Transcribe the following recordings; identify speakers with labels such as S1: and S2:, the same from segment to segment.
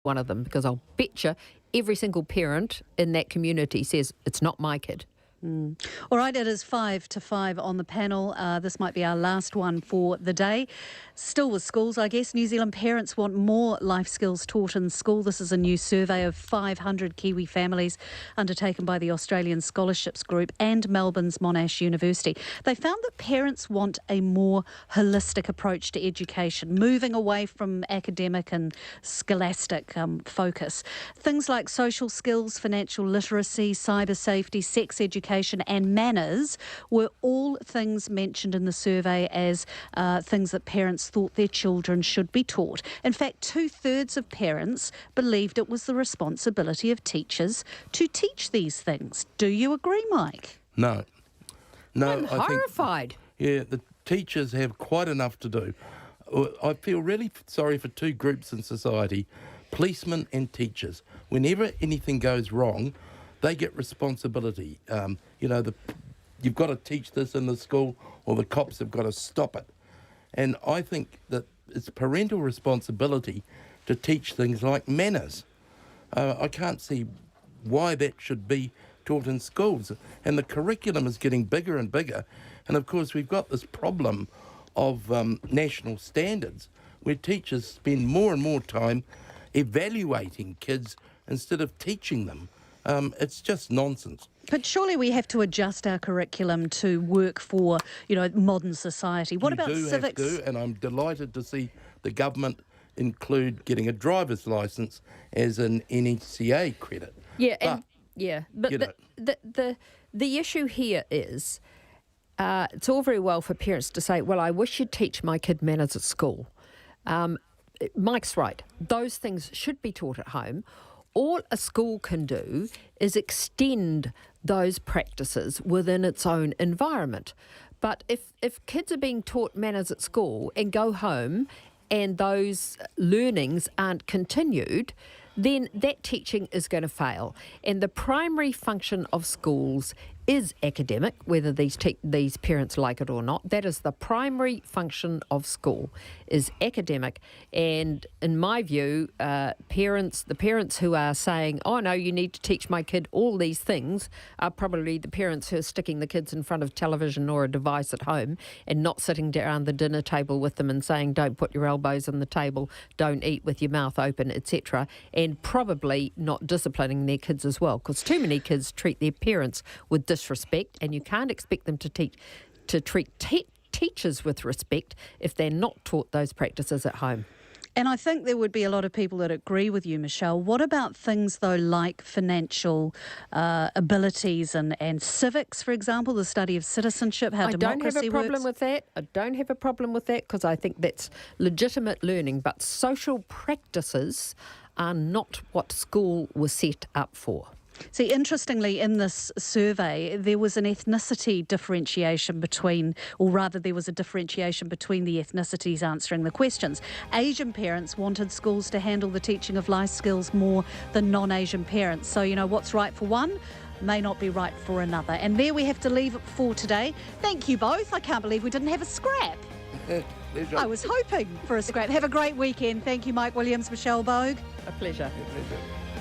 S1: one of them, because I'll bet you every single parent in that community says, it's not my kid.
S2: All right, it is 5 to 5 on the panel. This might be our last one for the day. Still with schools, I guess. New Zealand parents want more life skills taught in school. This is a new survey of 500 Kiwi families undertaken by the Australian Scholarships Group and Melbourne's Monash University. They found that parents want a more holistic approach to education, moving away from academic and scholastic focus. Things like social skills, financial literacy, cyber safety, sex education and manners were all things mentioned in the survey as things that parents thought their children should be taught. In fact, 2/3 of parents believed it was the responsibility of teachers to teach these things. Do you agree, Mike?
S3: No.
S1: I'm horrified.
S3: The teachers have quite enough to do. I feel really sorry for two groups in society, policemen and teachers. Whenever anything goes wrong, they get responsibility. You've got to teach this in the school, or the cops have got to stop it. And I think that it's parental responsibility to teach things like manners. I can't see why that should be taught in schools. And the curriculum is getting bigger and bigger. And of course, we've got this problem of national standards, where teachers spend more and more time evaluating kids instead of teaching them. It's just nonsense.
S2: But surely we have to adjust our curriculum to work for, modern society. What about civics?
S3: You do, and I'm delighted to see the government include getting a driver's licence as an NECA credit.
S1: But the issue here is it's all very well for parents to say, well, I wish you'd teach my kid manners at school. Mike's right. Those things should be taught at home. All a school can do is extend those practices within its own environment. But if kids are being taught manners at school and go home and those learnings aren't continued, then that teaching is going to fail. And the primary function of schools is academic, whether these parents like it or not. That is the primary function of school, is academic. And in my view, the parents who are saying, oh no, you need to teach my kid all these things, are probably the parents who are sticking the kids in front of television or a device at home and not sitting around the dinner table with them and saying, don't put your elbows on the table, don't eat with your mouth open, etc. And probably not disciplining their kids as well, because too many kids treat their parents with disrespect, and you can't expect them to treat teachers with respect if they're not taught those practices at home.
S2: And I think there would be a lot of people that agree with you, Michelle. What about things, though, like financial abilities and civics, for example, the study of citizenship, how democracy works?
S1: I don't have a problem with that because I think that's legitimate learning, but social practices are not what school was set up for.
S2: See, interestingly, in this survey, there was an ethnicity differentiation there was a differentiation between the ethnicities answering the questions. Asian parents wanted schools to handle the teaching of life skills more than non-Asian parents. So, what's right for one may not be right for another. And there we have to leave it for today. Thank you both. I can't believe we didn't have a scrap. I was hoping for a scrap. Have a great weekend. Thank you, Mike Williams, Michelle Bogue.
S1: A pleasure.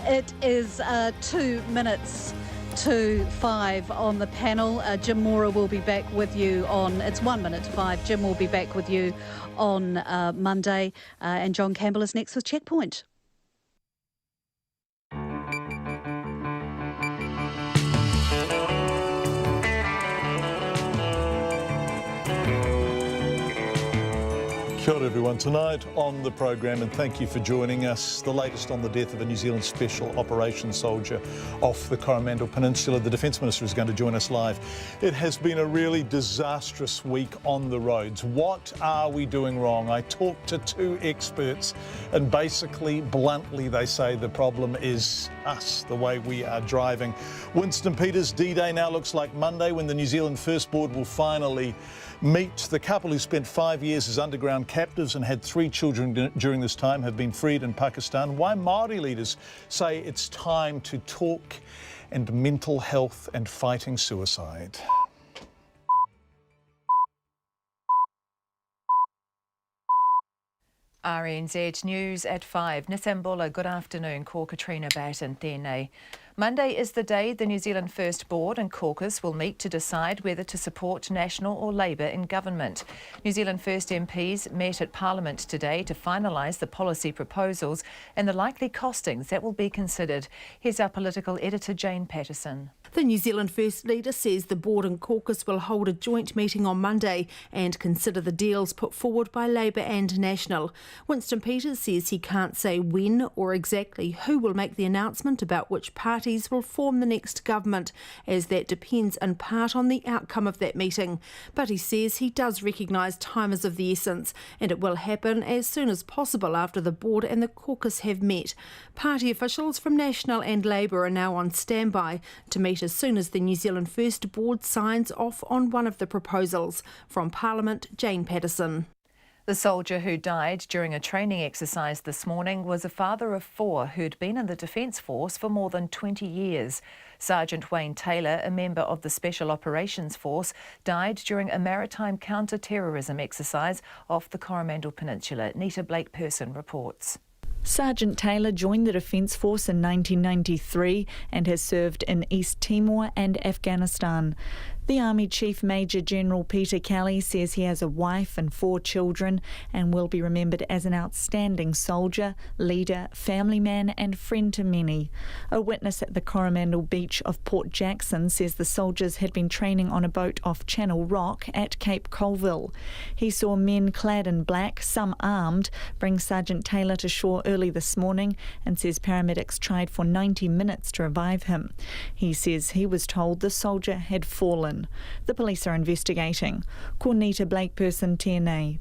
S2: It is 2 minutes to 5 on the panel. Jim Mora will be back with you it's 1 minute to 5. Jim will be back with you on Monday. And John Campbell is next with Checkpoint.
S4: Kia ora everyone. Tonight on the program, and thank you for joining us, the latest on the death of a New Zealand Special Operations soldier off the Coromandel Peninsula. The Defence Minister is going to join us live. It has been a really disastrous week on the roads. What are we doing wrong? I talked to two experts, and basically, bluntly, they say the problem is us, the way we are driving. Winston Peters, D-Day now looks like Monday, when the New Zealand First Board will finally meet. The couple who spent 5 years as underground captives and had 3 children during this time have been freed in Pakistan. Why Maori leaders say it's time to talk, and mental health and fighting suicide.
S5: RNZ News at 5. Nisambula, good afternoon. Ko Katrina Batten tēnei. Monday is the day the New Zealand First Board and caucus will meet to decide whether to support National or Labour in government. New Zealand First MPs met at Parliament today to finalise the policy proposals and the likely costings that will be considered. Here's our political editor Jane Patterson.
S6: The New Zealand First leader says the board and caucus will hold a joint meeting on Monday and consider the deals put forward by Labour and National. Winston Peters says he can't say when or exactly who will make the announcement about which parties will form the next government, as that depends in part on the outcome of that meeting. But he says he does recognise time is of the essence, and it will happen as soon as possible after the board and the caucus have met. Party officials from National and Labour are now on standby to meet as soon as the New Zealand First Board signs off on one of the proposals. From Parliament, Jane Patterson.
S5: The soldier who died during a training exercise this morning was a father of 4 who'd been in the Defence Force for more than 20 years. Sergeant Wayne Taylor, a member of the Special Operations Force, died during a maritime counter-terrorism exercise off the Coromandel Peninsula. Nita Blake-Person reports.
S7: Sergeant Taylor joined the Defence Force in 1993 and has served in East Timor and Afghanistan. The Army Chief Major General Peter Kelly says he has a wife and 4 children and will be remembered as an outstanding soldier, leader, family man and friend to many. A witness at the Coromandel beach of Port Jackson says the soldiers had been training on a boat off Channel Rock at Cape Colville. He saw men clad in black, some armed, bring Sergeant Taylor to shore early this morning and says paramedics tried for 90 minutes to revive him. He says he was told the soldier had fallen. The police are investigating. Cornita Blake-Person, tēnei.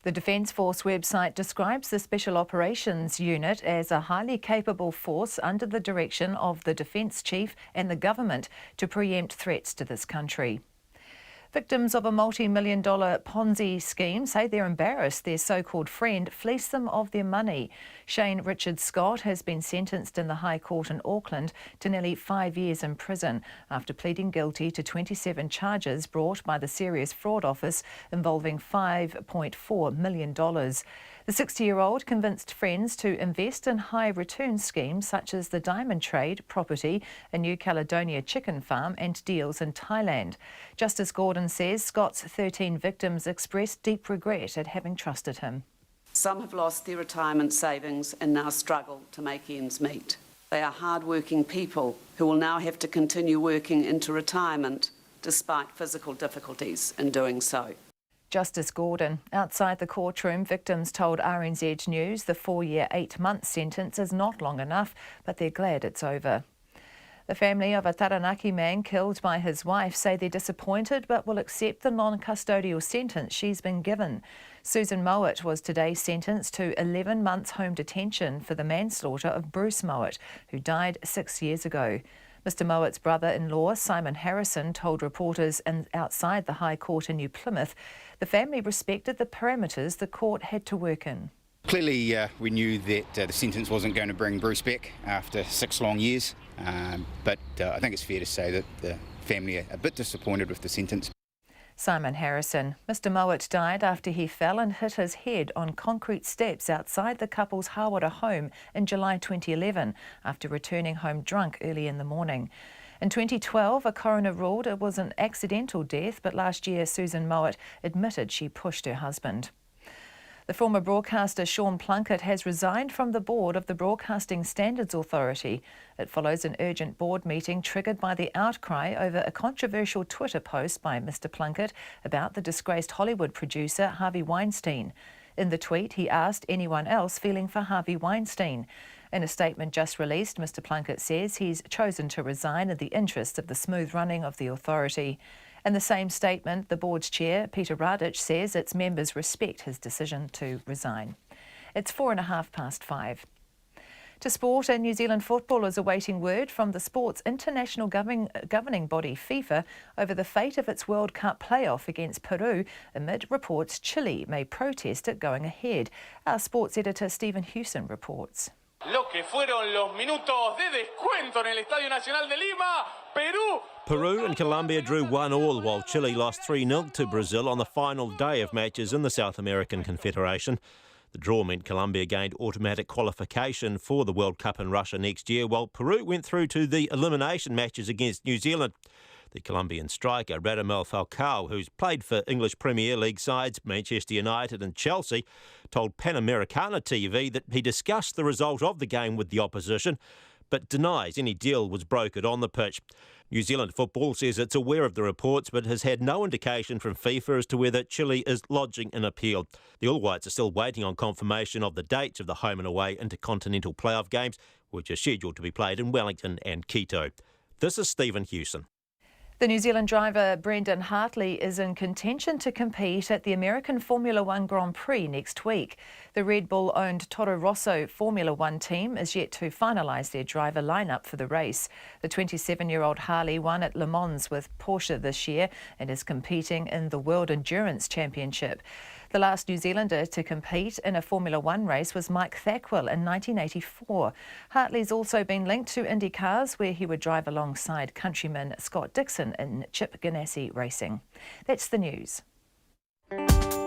S5: The Defence Force website describes the Special Operations Unit as a highly capable force under the direction of the Defence Chief and the government to preempt threats to this country. Victims of a multi-million-dollar Ponzi scheme say they're embarrassed their so-called friend fleeced them of their money. Shane Richard Scott has been sentenced in the High Court in Auckland to nearly 5 years in prison after pleading guilty to 27 charges brought by the Serious Fraud Office involving $5.4 million. The 60-year-old convinced friends to invest in high-return schemes such as the diamond trade, property, a New Caledonia chicken farm and deals in Thailand. Justice Gordon says Scott's 13 victims expressed deep regret at having trusted him.
S8: Some have lost their retirement savings and now struggle to make ends meet. They are hard-working people who will now have to continue working into retirement despite physical difficulties in doing so.
S5: Justice Gordon. Outside the courtroom, victims told RNZ News the 4-year, 8-month sentence is not long enough, but they're glad it's over. The family of a Taranaki man killed by his wife say they're disappointed but will accept the non-custodial sentence she's been given. Susan Mowat was today sentenced to 11 months home detention for the manslaughter of Bruce Mowat, who died 6 years ago. Mr Mowat's brother-in-law, Simon Harrison, told reporters outside the High Court in New Plymouth the family respected the parameters the court had to work in.
S9: Clearly, we knew that the sentence wasn't going to bring Bruce back after 6 long years, but I think it's fair to say that the family are a bit disappointed with the sentence.
S5: Simon Harrison. Mr Mowat died after he fell and hit his head on concrete steps outside the couple's Hawara home in July 2011 after returning home drunk early in the morning. In 2012, a coroner ruled it was an accidental death, but last year Susan Mowat admitted she pushed her husband. The former broadcaster Sean Plunkett has resigned from the board of the Broadcasting Standards Authority. It follows an urgent board meeting triggered by the outcry over a controversial Twitter post by Mr Plunkett about the disgraced Hollywood producer Harvey Weinstein. In the tweet, he asked anyone else feeling for Harvey Weinstein. In a statement just released, Mr Plunkett says he's chosen to resign in the interest of the smooth running of the authority. In the same statement, the board's chair, Peter Radich, says its members respect his decision to resign. It's 5:04. To sport, and New Zealand football is awaiting word from the sport's international governing body, FIFA, over the fate of its World Cup playoff against Peru, amid reports Chile may protest it going ahead. Our sports editor Stephen Hewson reports.
S10: Lo que fueron los minutos de descuento en el Estadio Nacional de Lima, Perú.
S11: Peru and Colombia drew 1-1 while Chile lost 3-0 to Brazil on the final day of matches in the South American Confederation. The draw meant Colombia gained automatic qualification for the World Cup in Russia next year, while Peru went through to the elimination matches against New Zealand. The Colombian striker Radamel Falcao, who's played for English Premier League sides Manchester United and Chelsea, told Panamericana TV that he discussed the result of the game with the opposition, but denies any deal was brokered on the pitch. New Zealand football says it's aware of the reports but has had no indication from FIFA as to whether Chile is lodging an appeal. The All Whites are still waiting on confirmation of the dates of the home and away intercontinental playoff games, which are scheduled to be played in Wellington and Quito. This is Stephen Hewson.
S5: The New Zealand driver Brendan Hartley is in contention to compete at the American Formula One Grand Prix next week. The Red Bull-owned Toro Rosso Formula One team is yet to finalise their driver lineup for the race. The 27-year-old Hartley won at Le Mans with Porsche this year and is competing in the World Endurance Championship. The last New Zealander to compete in a Formula One race was Mike Thackwell in 1984. Hartley's also been linked to Indy cars, where he would drive alongside countryman Scott Dixon in Chip Ganassi racing. That's the news.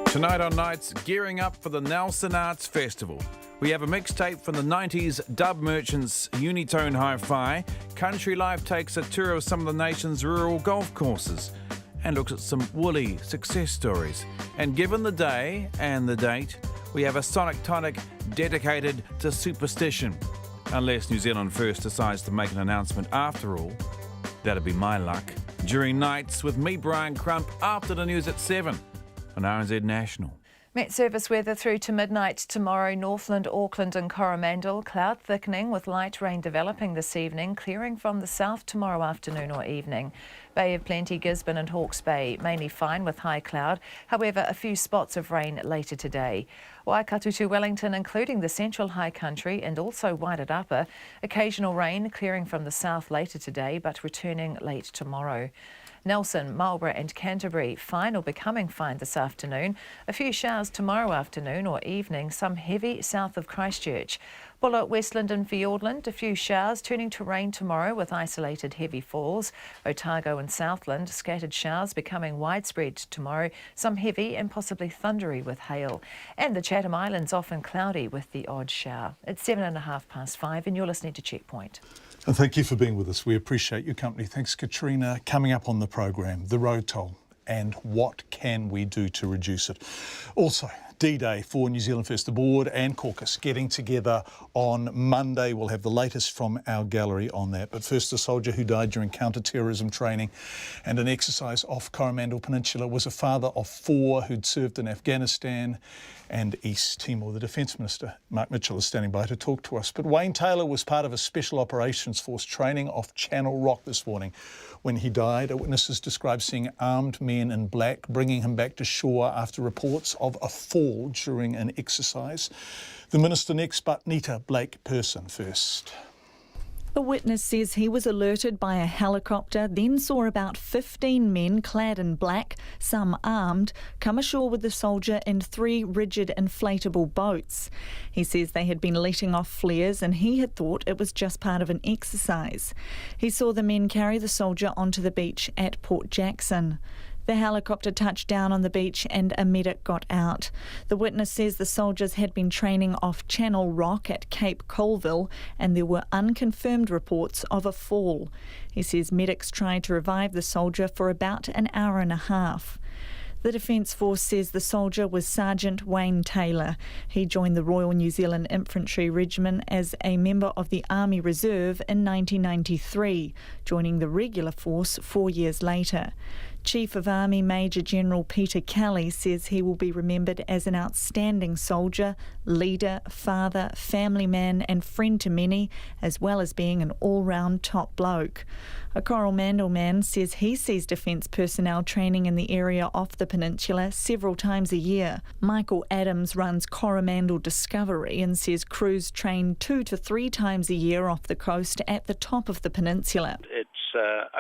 S12: Tonight on Nights, gearing up for the Nelson Arts Festival. We have a mixtape from the 90s dub merchants Unitone Hi-Fi. Country Life takes a tour of some of the nation's rural golf courses and looks at some woolly success stories. And given the day and the date, we have a Sonic Tonic dedicated to superstition. Unless New Zealand First decides to make an announcement after all. That'd be my luck. During Nights with me, Brian Crump, after the news at 7 on RNZ National.
S5: Met Service weather through to midnight tomorrow. Northland, Auckland and Coromandel. Cloud thickening with light rain developing this evening, clearing from the south tomorrow afternoon or evening. Bay of Plenty, Gisborne and Hawke's Bay, mainly fine with high cloud. However, a few spots of rain later today. Waikato to Wellington, including the central high country and also Wairarapa. Occasional rain clearing from the south later today, but returning late tomorrow. Nelson, Marlborough and Canterbury, fine or becoming fine this afternoon. A few showers tomorrow afternoon or evening, some heavy south of Christchurch. Bulla, Westland and Fiordland, a few showers turning to rain tomorrow with isolated heavy falls. Otago and Southland, scattered showers becoming widespread tomorrow, some heavy and possibly thundery with hail. And the Chatham Islands often cloudy with the odd shower. It's 5:05 and you're listening to Checkpoint.
S4: And thank you for being with us. We appreciate your company. Thanks, Katrina. Coming up on the program, the road toll and what can we do to reduce it. Also, D-Day for New Zealand First, the board and caucus getting together on Monday. We'll have the latest from our gallery on that. But first, a soldier who died during counter-terrorism training and an exercise off Coromandel Peninsula was a father of 4 who'd served in Afghanistan and East Timor. The Defence Minister, Mark Mitchell, is standing by to talk to us. But Wayne Taylor was part of a Special Operations Force training off Channel Rock this morning. When he died, witnesses described seeing armed men in black bringing him back to shore after reports of a fall during an exercise. The Minister next, but Nita Blake-Person first.
S7: The witness says he was alerted by a helicopter, then saw about 15 men clad in black, some armed, come ashore with the soldier in 3 rigid inflatable boats. He says they had been letting off flares and he had thought it was just part of an exercise. He saw the men carry the soldier onto the beach at Port Jackson. The helicopter touched down on the beach and a medic got out. The witness says the soldiers had been training off Channel Rock at Cape Colville and there were unconfirmed reports of a fall. He says medics tried to revive the soldier for about an hour and a half. The Defence Force says the soldier was Sergeant Wayne Taylor. He joined the Royal New Zealand Infantry Regiment as a member of the Army Reserve in 1993, joining the regular force 4 years later. Chief of Army Major General Peter Kelly says he will be remembered as an outstanding soldier, leader, father, family man and friend to many, as well as being an all-round top bloke. A Coromandel man says he sees defence personnel training in the area off the peninsula several times a year. Michael Adams runs Coromandel Discovery and says crews train 2 to 3 times a year off the coast at the top of the peninsula.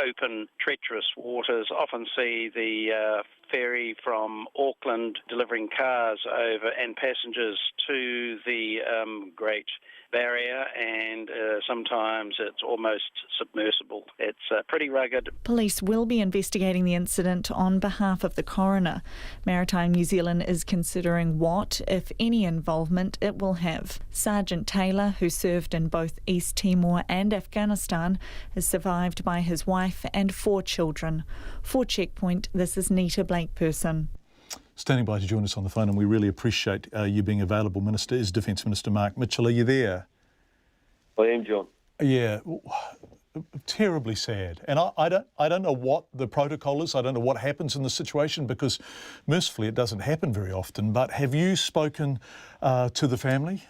S13: Open, treacherous waters. Often see the ferry from Auckland delivering cars over and passengers to the great barrier, and sometimes it's almost submersible. It's pretty rugged.
S7: Police will be investigating the incident on behalf of the coroner. Maritime New Zealand is considering what, if any, involvement it will have. Sergeant Taylor, who served in both East Timor and Afghanistan, is survived by his wife and 4 children. For Checkpoint, this is Nita Blakeperson.
S4: Standing by to join us on the phone, and we really appreciate you being available, Minister, is Defence Minister Mark Mitchell. Are you there?
S14: I am, John.
S4: Yeah, terribly sad. And I don't know what the protocol is. I don't know what happens in the situation, because mercifully it doesn't happen very often. But have you spoken to the family?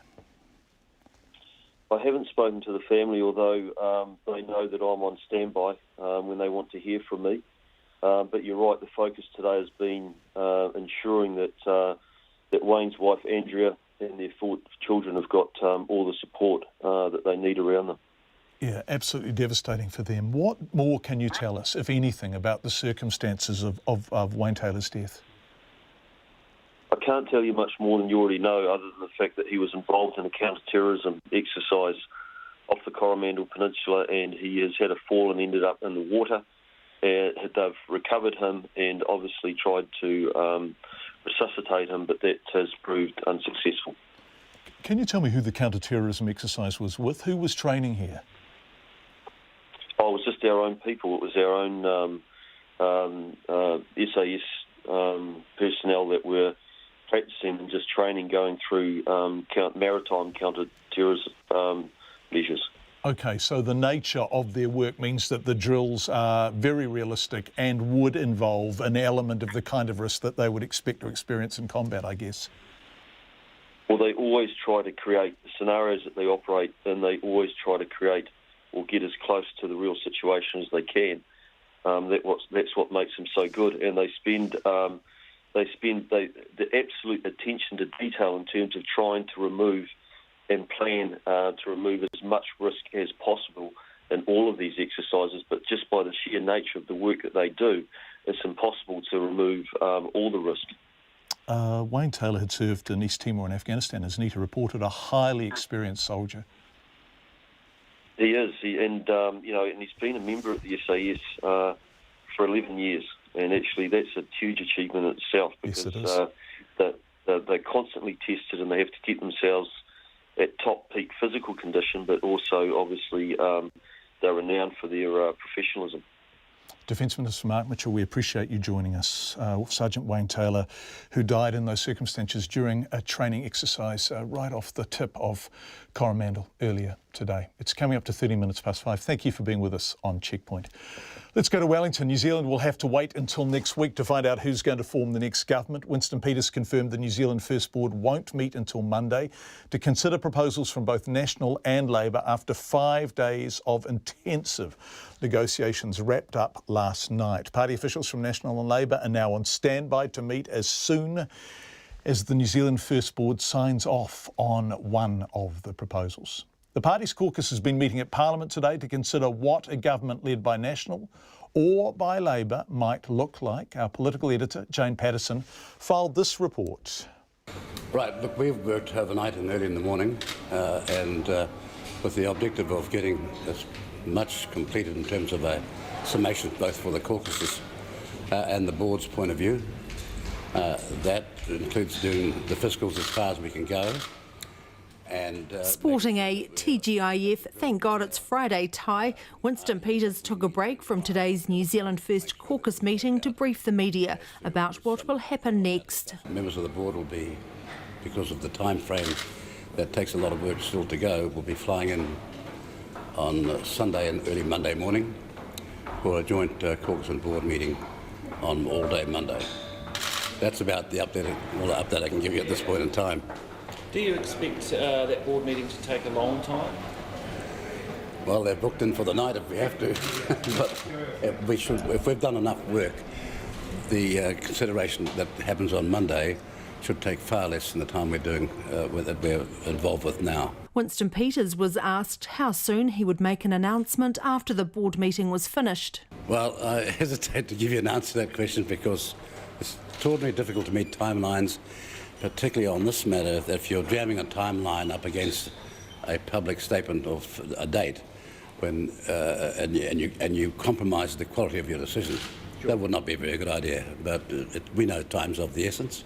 S14: I haven't spoken to the family, although they know that I'm on standby when they want to hear from me. But you're right, the focus today has been ensuring that Wayne's wife, Andrea, and their 4 children have got all the support that they need around them.
S4: Yeah, absolutely devastating for them. What more can you tell us, if anything, about the circumstances of Wayne Taylor's death?
S14: I can't tell you much more than you already know, other than the fact that he was involved in a counter-terrorism exercise off the Coromandel Peninsula, and he has had a fall and ended up in the water. They've recovered him and obviously tried to resuscitate him, but that has proved unsuccessful.
S4: Can you tell me who the counter-terrorism exercise was with? Who was training here?
S14: Oh, it was just our own people. It was our own SAS personnel that were practicing and just training, going through maritime counter-terrorism measures.
S4: Okay, so the nature of their work means that the drills are very realistic and would involve an element of the kind of risk that they would expect to experience in combat, I guess.
S14: Well, they always try to create the scenarios that they operate, and they always try to create or get as close to the real situation as they can. That's what makes them so good, and they spend the absolute attention to detail in terms of trying to remove and plan to remove as much risk as possible in all of these exercises. But just by the sheer nature of the work that they do, it's impossible to remove all the risk.
S4: Wayne Taylor had served in East Timor and Afghanistan, as Nita reported, a highly experienced soldier.
S14: He is, and he's been a member of the SAS for 11 years, and actually that's a huge achievement in itself, because
S4: yes, it is.
S14: They're constantly tested, and they have to keep themselves at top peak physical condition, but also obviously they're renowned for their professionalism.
S4: Defence Minister Mark Mitchell, we appreciate you joining us. Sergeant Wayne Taylor, who died in those circumstances during a training exercise right off the tip of Coromandel earlier today. It's coming up to 30 minutes past 5. Thank you for being with us on Checkpoint. Let's go to Wellington. New Zealand will have to wait until next week to find out who's going to form the next government. Winston Peters confirmed the New Zealand First Board won't meet until Monday to consider proposals from both National and Labour after 5 days of intensive negotiations wrapped up last night. Party officials from National and Labour are now on standby to meet as soon as the New Zealand First Board signs off on one of the proposals. The party's caucus has been meeting at Parliament today to consider what a government led by National or by Labour might look like. Our political editor, Jane Patterson, filed this report.
S15: Right, look, we've worked overnight and early in the morning and with the objective of getting as much completed in terms of a summation both for the caucuses and the board's point of view. That includes doing the fiscals as far as we can go. And,
S6: Sporting a TGIF Thank God It's Friday tie, Winston Peters took a break from today's New Zealand First caucus meeting to brief the media about what will happen next.
S15: Members of the board will be, because of the time frame that takes a lot of work still to go, will be flying in on Sunday and early Monday morning for a joint caucus and board meeting on all day Monday. That's about the update, all the update I can give you at this point in time.
S16: Do you expect that board meeting to take a long time?
S15: Well, they're booked in for the night if we have to, but if we've done enough work, the consideration that happens on Monday should take far less than the time that we're involved with now.
S6: Winston Peters was asked how soon he would make an announcement after the board meeting was finished.
S15: Well, I hesitate to give you an answer to that question because it's extraordinarily difficult to meet timelines, particularly on this matter, that if you're jamming a timeline up against a public statement of a date when and you compromise the quality of your decision. Sure. That would not be a very good idea, but we know time's of the essence.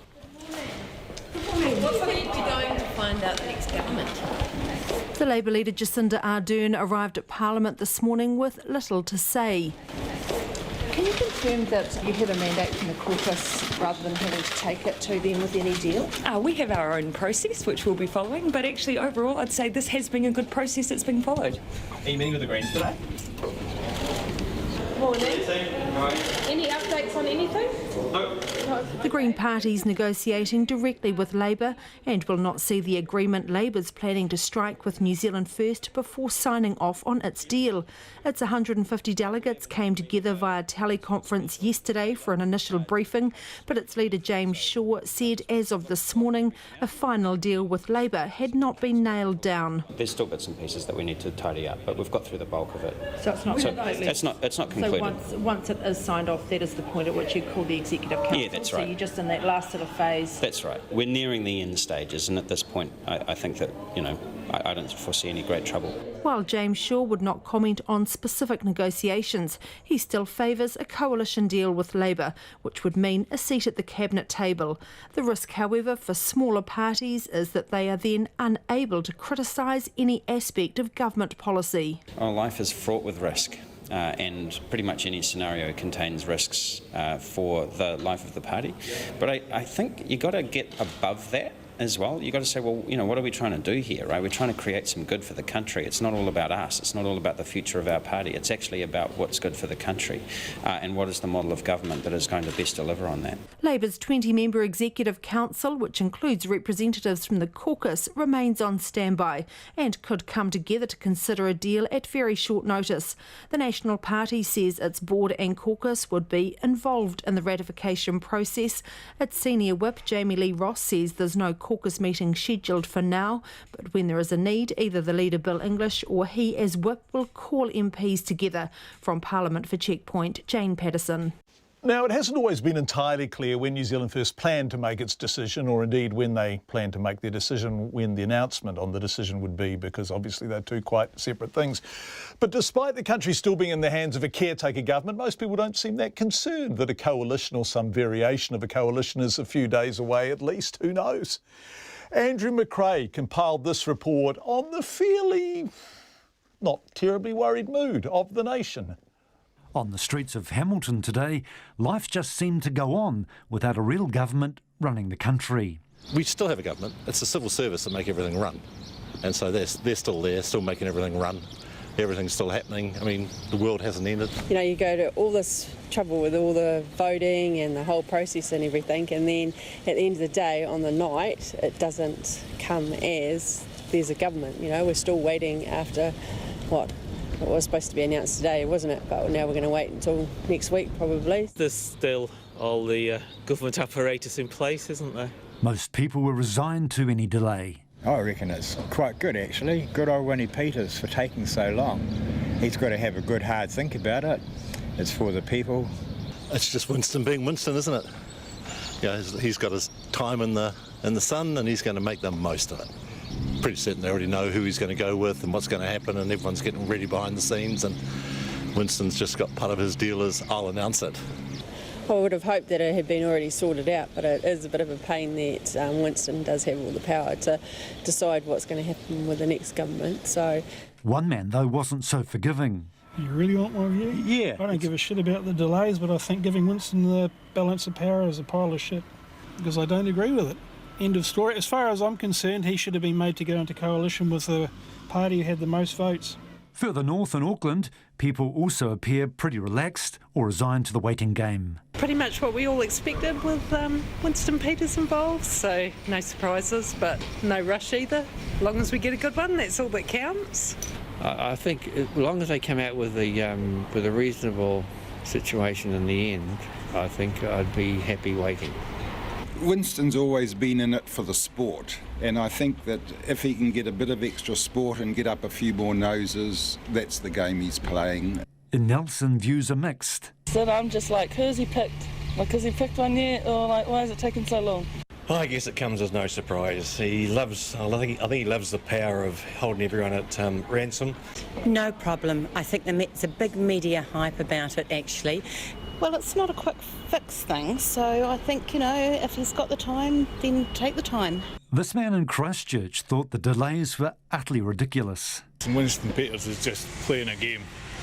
S17: What's the need we're going to find out the next government?
S6: The Labour leader Jacinda Ardern arrived at Parliament this morning with little to say.
S17: Can you confirm that you have a mandate from the caucus rather than having to take it to them with any deal?
S18: We have our own process which we'll be following, but actually overall I'd say this has been a good process that's been followed.
S16: Are you meeting with the Greens today?
S17: Morning. Any updates on anything?
S16: No.
S6: The Green Party's negotiating directly with Labour and will not see the agreement Labour's planning to strike with New Zealand First before signing off on its deal. Its 150 delegates came together via teleconference yesterday for an initial briefing, but its leader James Shaw said as of this morning a final deal with Labour had not been nailed down.
S19: There's still bits and pieces that we need to tidy up, but we've got through the bulk of it.
S17: So it's not completely...
S19: It's not concluded.
S17: So once it is signed off, that is the point at which you call the Executive Council?
S19: Yeah, that's right.
S17: So you're just in that last sort of phase?
S19: That's right. We're nearing the end stages, and at this point I think that, I don't foresee any great trouble.
S6: While James Shaw would not comment on specific negotiations, he still favours a coalition deal with Labour, which would mean a seat at the cabinet table. The risk, however, for smaller parties is that they are then unable to criticise any aspect of government policy.
S19: Our life is fraught with risk. And pretty much any scenario contains risks for the life of the party. But I think you've got to get above that as well. You've got to say, well, what are we trying to do here, right? We're trying to create some good for the country. It's not all about us. It's not all about the future of our party. It's actually about what's good for the country and what is the model of government that is going to best deliver on that.
S6: Labour's 20-member Executive Council, which includes representatives from the caucus, remains on standby and could come together to consider a deal at very short notice. The National Party says its board and caucus would be involved in the ratification process. Its senior whip, Jamie Lee Ross, says there's no caucus meeting scheduled for now, but when there is a need, either the leader Bill English or he as whip will call MPs together. From Parliament for Checkpoint, Jane Patterson.
S4: Now, it hasn't always been entirely clear when New Zealand First planned to make its decision, or indeed when they planned to make their decision, when the announcement on the decision would be, because obviously they're two quite separate things. But despite the country still being in the hands of a caretaker government, most people don't seem that concerned that a coalition or some variation of a coalition is a few days away at least. Who knows? Andrew McRae compiled this report on the fairly, not terribly worried mood of the nation.
S20: On the streets of Hamilton today, life just seemed to go on without a real government running the country.
S21: We still have a government. It's the civil service that make everything run. And so they're still there, still making everything run. Everything's still happening. I mean, the world hasn't ended.
S22: You go to all this trouble with all the voting and the whole process and everything, and then at the end of the day, on the night, it doesn't come as there's a government. We're still waiting after what? It was supposed to be announced today, wasn't it? But now we're going to wait until next week, probably.
S16: There's still all the government apparatus in place, isn't there?
S20: Most people were resigned to any delay.
S23: I reckon it's quite good, actually. Good old Winnie Peters for taking so long. He's got to have a good, hard think about it. It's for the people.
S21: It's just Winston being Winston, isn't it? He's got his time in the sun, and he's going to make the most of it. Pretty certain they already know who he's going to go with and what's going to happen, and everyone's getting ready behind the scenes, and Winston's just got part of his deal as, I'll announce it.
S22: I would have hoped that it had been already sorted out, but it is a bit of a pain that Winston does have all the power to decide what's going to happen with the next government. So,
S20: one man, though, wasn't so forgiving.
S24: You really want my view?
S20: Yeah.
S24: I don't give a shit about the delays, but I think giving Winston the balance of power is a pile of shit, because I don't agree with it. End of story. As far as I'm concerned, he should have been made to go into coalition with the party who had the most votes.
S20: Further north in Auckland, people also appear pretty relaxed or resigned to the waiting game.
S25: Pretty much what we all expected with Winston Peters involved, so no surprises, but no rush either. As long as we get a good one, that's all that counts.
S26: I think as long as they come out with a reasonable situation in the end, I think I'd be happy waiting.
S27: Winston's always been in it for the sport, and I think that if he can get a bit of extra sport and get up a few more noses, that's the game he's playing.
S20: In Nelson, views are mixed.
S28: So I'm just like, who's he picked? Like, has he picked one yet, or like, why is it taking so long?
S1: I guess it comes as no surprise. I think he loves the power of holding everyone at ransom.
S2: No problem. I think there's a big media hype about it, actually.
S3: Well, it's not a quick fix thing, so I think, if he's got the time, then take the time.
S20: This man in Christchurch thought the delays were utterly ridiculous.
S8: Winston Peters is just playing a game.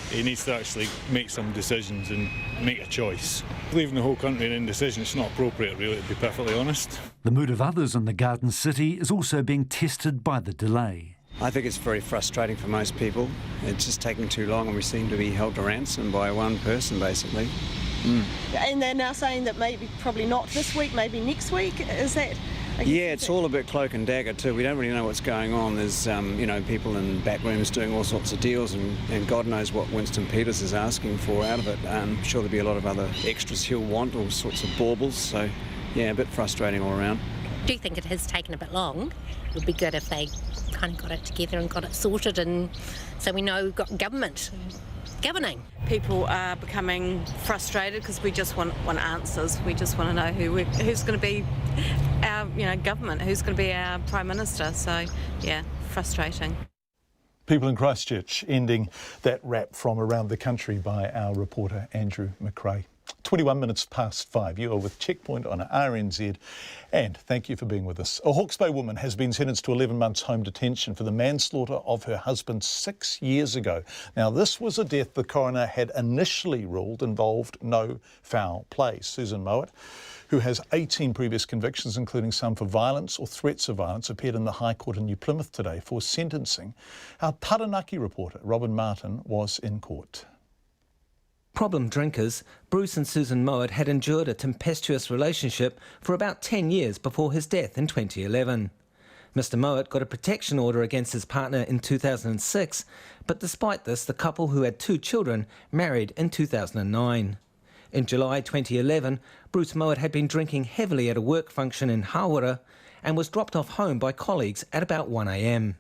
S8: He needs to actually make some decisions and make a choice. Leaving the whole country in indecision, it's not appropriate, really, to be perfectly honest.
S20: The mood of others in the Garden City is also being tested by the delay.
S9: I think it's very frustrating for most people. It's just taking too long and we seem to be held to ransom by one person, basically.
S3: And they're now saying that probably not this week, maybe next week. Is that?
S9: Yeah, it's all a bit cloak and dagger too. We don't really know what's going on. There's, people in back rooms doing all sorts of deals, and God knows what Winston Peters is asking for out of it. I'm sure there'll be a lot of other extras he'll want, all sorts of baubles. So, yeah, a bit frustrating all around.
S10: I do think it has taken a bit long. It would be good if they kind of got it together and got it sorted, and so we know we've got government governing.
S3: People are becoming frustrated because we just want answers. We just want to know who's going to be our government, who's going to be our Prime Minister. So, yeah, frustrating.
S4: People in Christchurch ending that wrap from around the country by our reporter Andrew McRae. 21 minutes past 5. You are with Checkpoint on RNZ, and thank you for being with us. A Hawke's Bay woman has been sentenced to 11 months home detention for the manslaughter of her husband 6 years ago. Now, this was a death the coroner had initially ruled involved no foul play. Susan Mowat, who has 18 previous convictions, including some for violence or threats of violence, appeared in the High Court in New Plymouth today for sentencing. Our Taranaki reporter, Robin Martin, was in court.
S11: Problem drinkers, Bruce and Susan Mowat had endured a tempestuous relationship for about 10 years before his death in 2011. Mr Mowat got a protection order against his partner in 2006, but despite this, the couple, who had 2 children, married in 2009. In July 2011, Bruce Mowat had been drinking heavily at a work function in Hawera and was dropped off home by colleagues at about 1 a.m.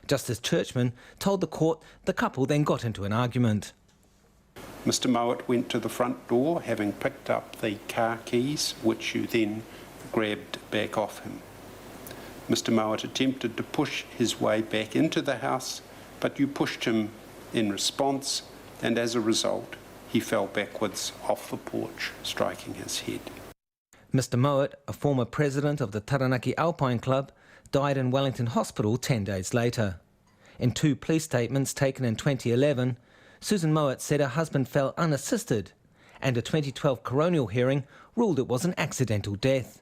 S11: Justice Churchman told the court the couple then got into an argument.
S28: Mr Mowat went to the front door, having picked up the car keys, which you then grabbed back off him. Mr Mowat attempted to push his way back into the house, but you pushed him in response, and as a result, he fell backwards off the porch, striking his head.
S11: Mr Mowat, a former president of the Taranaki Alpine Club, died in Wellington Hospital 10 days later. In 2 police statements taken in 2011, Susan Mowat said her husband fell unassisted, and a 2012 coronial hearing ruled it was an accidental death.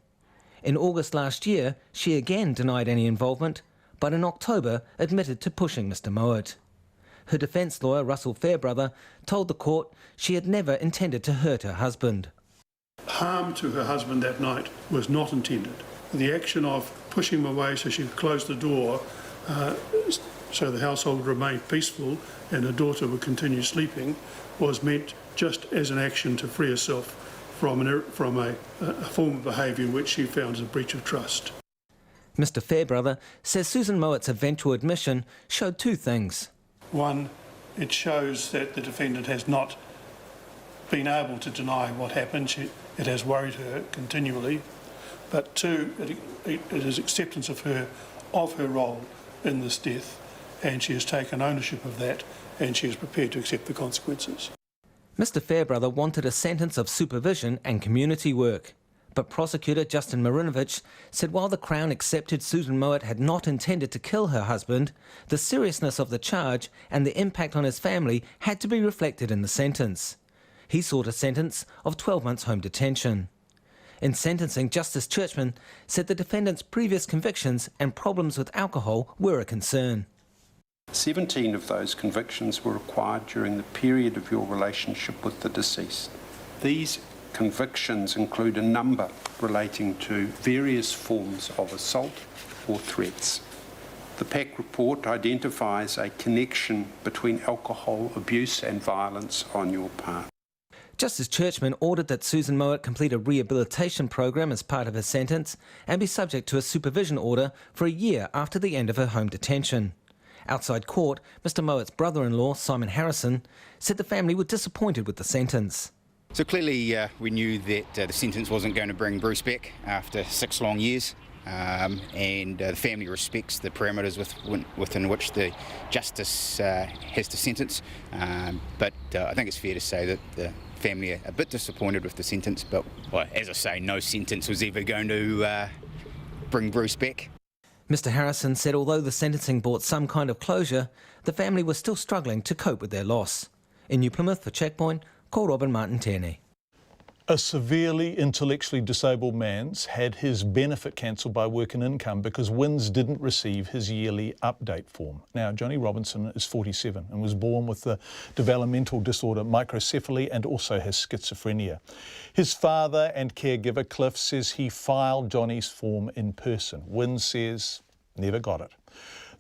S11: In August last year, she again denied any involvement, but in October admitted to pushing Mr Mowat. Her defence lawyer, Russell Fairbrother, told the court she had never intended to hurt her husband.
S29: Harm to her husband that night was not intended. The action of pushing him away so she could close the door so the household would remain peaceful and her daughter would continue sleeping was meant just as an action to free herself from a form of behaviour which she found as a breach of trust.
S11: Mr Fairbrother says Susan Mowat's eventual admission showed 2 things.
S29: One, it shows that the defendant has not been able to deny what happened. It has worried her continually. But 2, it is acceptance of her role in this death, and she has taken ownership of that, and she is prepared to accept the consequences.
S11: Mr Fairbrother wanted a sentence of supervision and community work, but prosecutor Justin Marinovich said while the Crown accepted Susan Mowat had not intended to kill her husband, the seriousness of the charge and the impact on his family had to be reflected in the sentence. He sought a sentence of 12 months home detention. In sentencing, Justice Churchman said the defendant's previous convictions and problems with alcohol were a concern.
S28: 17 of those convictions were acquired during the period of your relationship with the deceased. These convictions include a number relating to various forms of assault or threats. The PAC report identifies a connection between alcohol abuse and violence on your part.
S11: Justice Churchman ordered that Susan Mowat complete a rehabilitation program as part of her sentence and be subject to a supervision order for a year after the end of her home detention. Outside court, Mr Mowat's brother-in-law, Simon Harrison, said the family were disappointed with the sentence.
S5: So clearly we knew that the sentence wasn't going to bring Bruce back after 6 long years, and the family respects the parameters within which the justice has to sentence, but I think it's fair to say that the family are a bit disappointed with the sentence, but well, as I say, no sentence was ever going to bring Bruce back.
S11: Mr Harrison said although the sentencing brought some kind of closure, the family was still struggling to cope with their loss. In New Plymouth for Checkpoint, Coromandel Martin Tierney.
S4: A severely intellectually disabled man's had his benefit cancelled by Work and Income because WINS didn't receive his yearly update form. Now, Johnny Robinson is 47 and was born with the developmental disorder microcephaly and also has schizophrenia. His father and caregiver, Cliff, says he filed Johnny's form in person. WINS says never got it.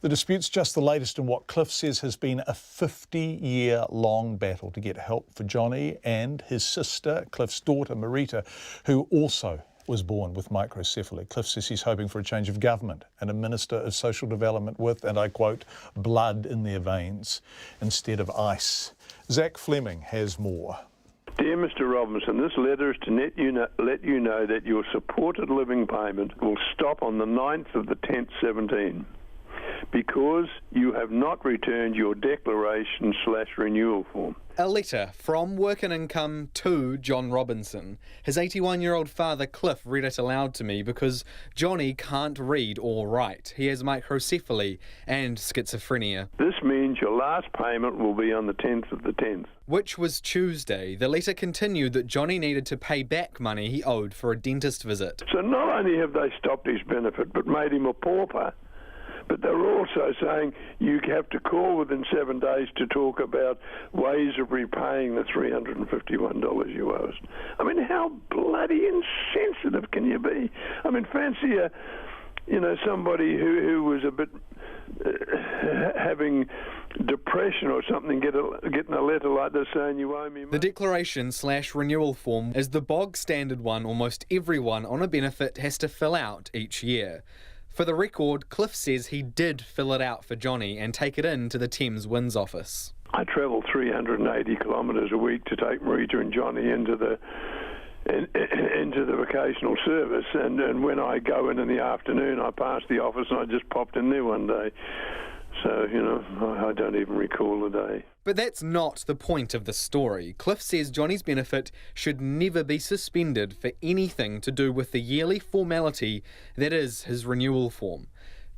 S4: The dispute's just the latest in what Cliff says has been a 50-year-long battle to get help for Johnny and his sister, Cliff's daughter, Marita, who also was born with microcephaly. Cliff says he's hoping for a change of government and a Minister of Social Development with, and I quote, blood in their veins instead of ice. Zach Fleming has more.
S7: Dear Mr Robinson, this letter is to let you know that your supported living payment will stop on the 9th of the 10th, 17. Because you have not returned your declaration/renewal form.
S12: A letter from Work and Income to John Robinson. His 81-year-old father Cliff read it aloud to me because Johnny can't read or write. He has microcephaly and schizophrenia.
S7: This means your last payment will be on the 10th of the 10th.
S12: Which was Tuesday. The letter continued that Johnny needed to pay back money he owed for a dentist visit.
S7: So not only have they stopped his benefit but made him a pauper, but they're also saying you have to call within 7 days to talk about ways of repaying the $351 you owe us. I mean, how bloody insensitive can you be? I mean, fancy somebody who was a bit having depression or something, getting a letter like this saying you owe me money.
S12: The declaration/renewal form is the bog standard one almost everyone on a benefit has to fill out each year. For the record, Cliff says he did fill it out for Johnny and take it in to the Thames WINS office.
S7: I travel 380 kilometres a week to take Marita and Johnny into the vocational service, and when I go in the afternoon, I pass the office and I just popped in there one day. So, I don't even recall the day.
S12: But that's not the point of the story. Cliff says Johnny's benefit should never be suspended for anything to do with the yearly formality that is his renewal form.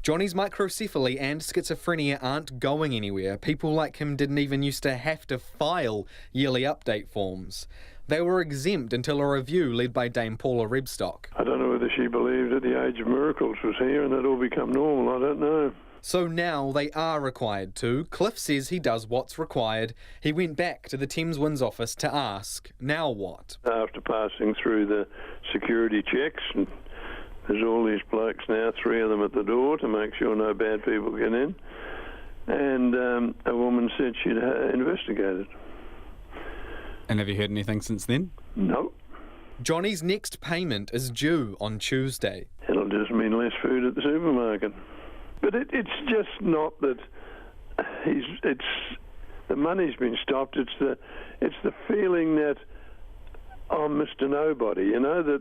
S12: Johnny's microcephaly and schizophrenia aren't going anywhere. People like him didn't even used to have to file yearly update forms. They were exempt until a review led by Dame Paula Rebstock.
S7: I don't know whether she believed that the age of miracles was here and that all become normal. I don't know.
S12: So now they are required to. Cliff says he does what's required. He went back to the Thames WINS office to ask, now what?
S7: After passing through the security checks, and there's all these blokes now, 3 of them at the door to make sure no bad people get in, and a woman said she'd investigated.
S12: And have you heard anything since then?
S7: No. Johnny's
S12: next payment is due on Tuesday.
S7: It'll just mean less food at the supermarket. But it's just not that the money's been stopped. It's the feeling that I'm Mr. Nobody. That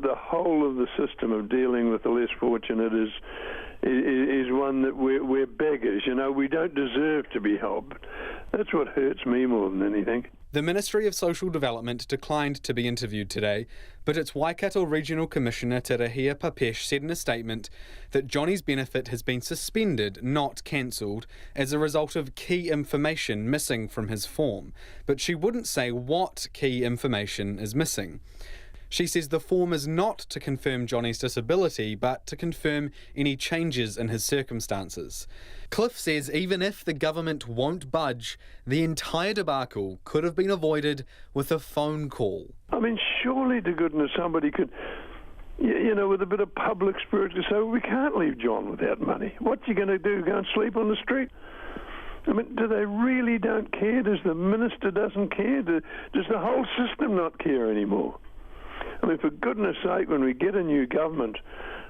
S7: the whole of the system of dealing with the less fortunate is one that we're beggars. We don't deserve to be helped. That's what hurts me more than anything.
S12: The Ministry of Social Development declined to be interviewed today, but its Waikato Regional Commissioner Te Rahia Papesh said in a statement that Johnny's benefit has been suspended, not cancelled, as a result of key information missing from his form. But she wouldn't say what key information is missing. She says the form is not to confirm Johnny's disability, but to confirm any changes in his circumstances. Cliff says even if the government won't budge, the entire debacle could have been avoided with a phone call.
S7: I mean, surely to goodness somebody could, with a bit of public spirit, to say, well, we can't leave John without money. What you going to do, go and sleep on the street? I mean, do they really don't care? Does the minister doesn't care? Does the whole system not care anymore? I mean, for goodness sake, when we get a new government,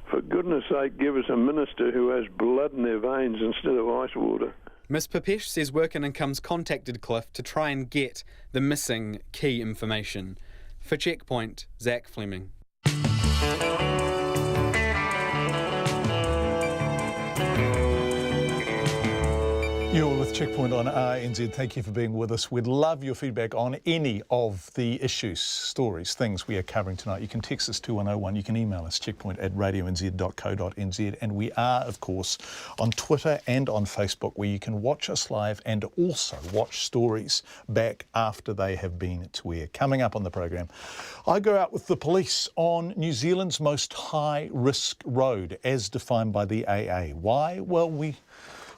S7: for goodness sake, give us a minister who has blood in their veins instead of ice water.
S12: Ms Papesh says Work and Income's contacted Cliff to try and get the missing key information. For Checkpoint, Zach Fleming.
S4: You're with Checkpoint on RNZ. Thank you for being with us. We'd love your feedback on any of the issues, stories, things we are covering tonight. You can text us 2101. You can email us checkpoint@radionz.co.nz. And we are, of course, on Twitter and on Facebook, where you can watch us live and also watch stories back after they have been to air. Coming up on the program, I go out with the police on New Zealand's most high-risk road, as defined by the AA. Why? Well, we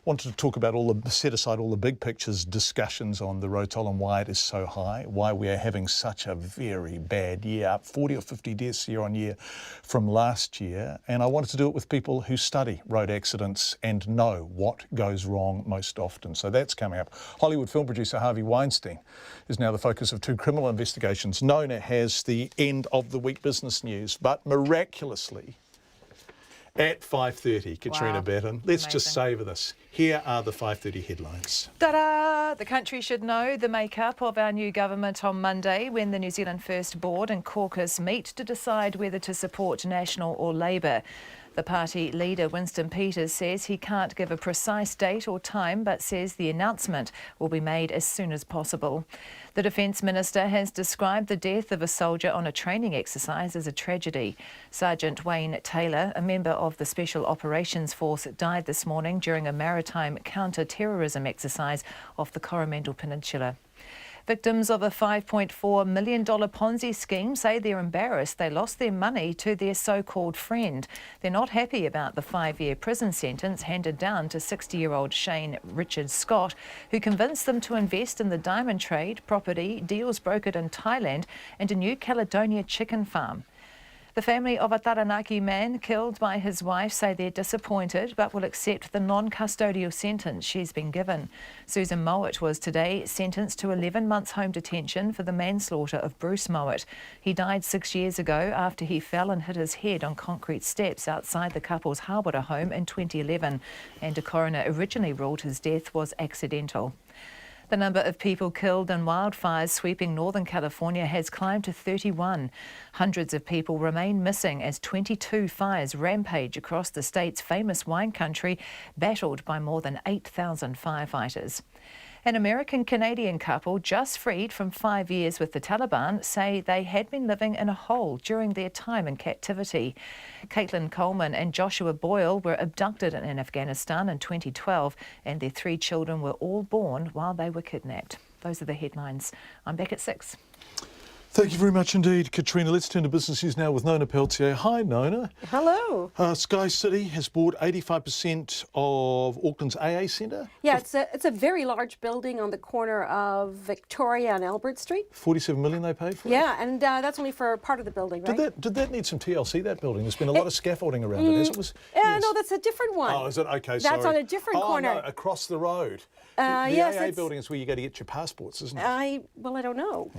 S4: wanted to talk about set aside all the big pictures discussions on the road toll and why it is so high, why we are having such a very bad year, up 40 or 50 deaths year on year from last year. And I wanted to do it with people who study road accidents and know what goes wrong most often. So that's coming up. Hollywood film producer Harvey Weinstein is now the focus of 2 criminal investigations. Nona has the end of the week business news, but miraculously, at 5:30, Katrina Batten. Let's just savour this. Here are the 5:30 headlines.
S6: Ta-da! The country should know the makeup of our new government on Monday when the New Zealand First Board and caucus meet to decide whether to support National or Labour. The party leader, Winston Peters, says he can't give a precise date or time, but says the announcement will be made as soon as possible. The Defence Minister has described the death of a soldier on a training exercise as a tragedy. Sergeant Wayne Taylor, a member of the Special Operations Force, died this morning during a maritime counter-terrorism exercise off the Coromandel Peninsula. Victims of a $5.4 million Ponzi scheme say they're embarrassed they lost their money to their so-called friend. They're not happy about the 5-year prison sentence handed down to 60-year-old Shane Richard Scott, who convinced them to invest in the diamond trade, property, deals brokered in Thailand and a New Caledonia chicken farm. The family of a Taranaki man killed by his wife say they're disappointed but will accept the non-custodial sentence she's been given. Susan Mowat was today sentenced to 11 months home detention for the manslaughter of Bruce Mowat. He died 6 years ago after he fell and hit his head on concrete steps outside the couple's Hawera home in 2011, and a coroner originally ruled his death was accidental. The number of people killed in wildfires sweeping Northern California has climbed to 31. Hundreds of people remain missing as 22 fires rampage across the state's famous wine country, battled by more than 8,000 firefighters. An American-Canadian couple just freed from 5 years with the Taliban say they had been living in a hole during their time in captivity. Caitlin Coleman and Joshua Boyle were abducted in Afghanistan in 2012 and their 3 children were all born while they were kidnapped. Those are the headlines. I'm back at 6.
S4: Thank you very much indeed, Katrina. Let's turn to business news now with Nona Peltier. Hi, Nona.
S13: Hello.
S4: Sky City has bought 85% of Auckland's AA Centre.
S13: Yeah, it's a very large building on the corner of Victoria and Albert Street.
S4: 47 million they paid for it?
S13: Yeah, and that's only for part of the building, right?
S4: Did that need some TLC, that building? There's been a lot of scaffolding around it, hasn't it? Yes.
S13: No, that's a different one.
S4: Oh, is it? Okay,
S13: that's
S4: sorry.
S13: That's on a different corner.
S4: No, across the road. The
S13: yes,
S4: AA building is where you go to get your passports, isn't it?
S13: I don't know.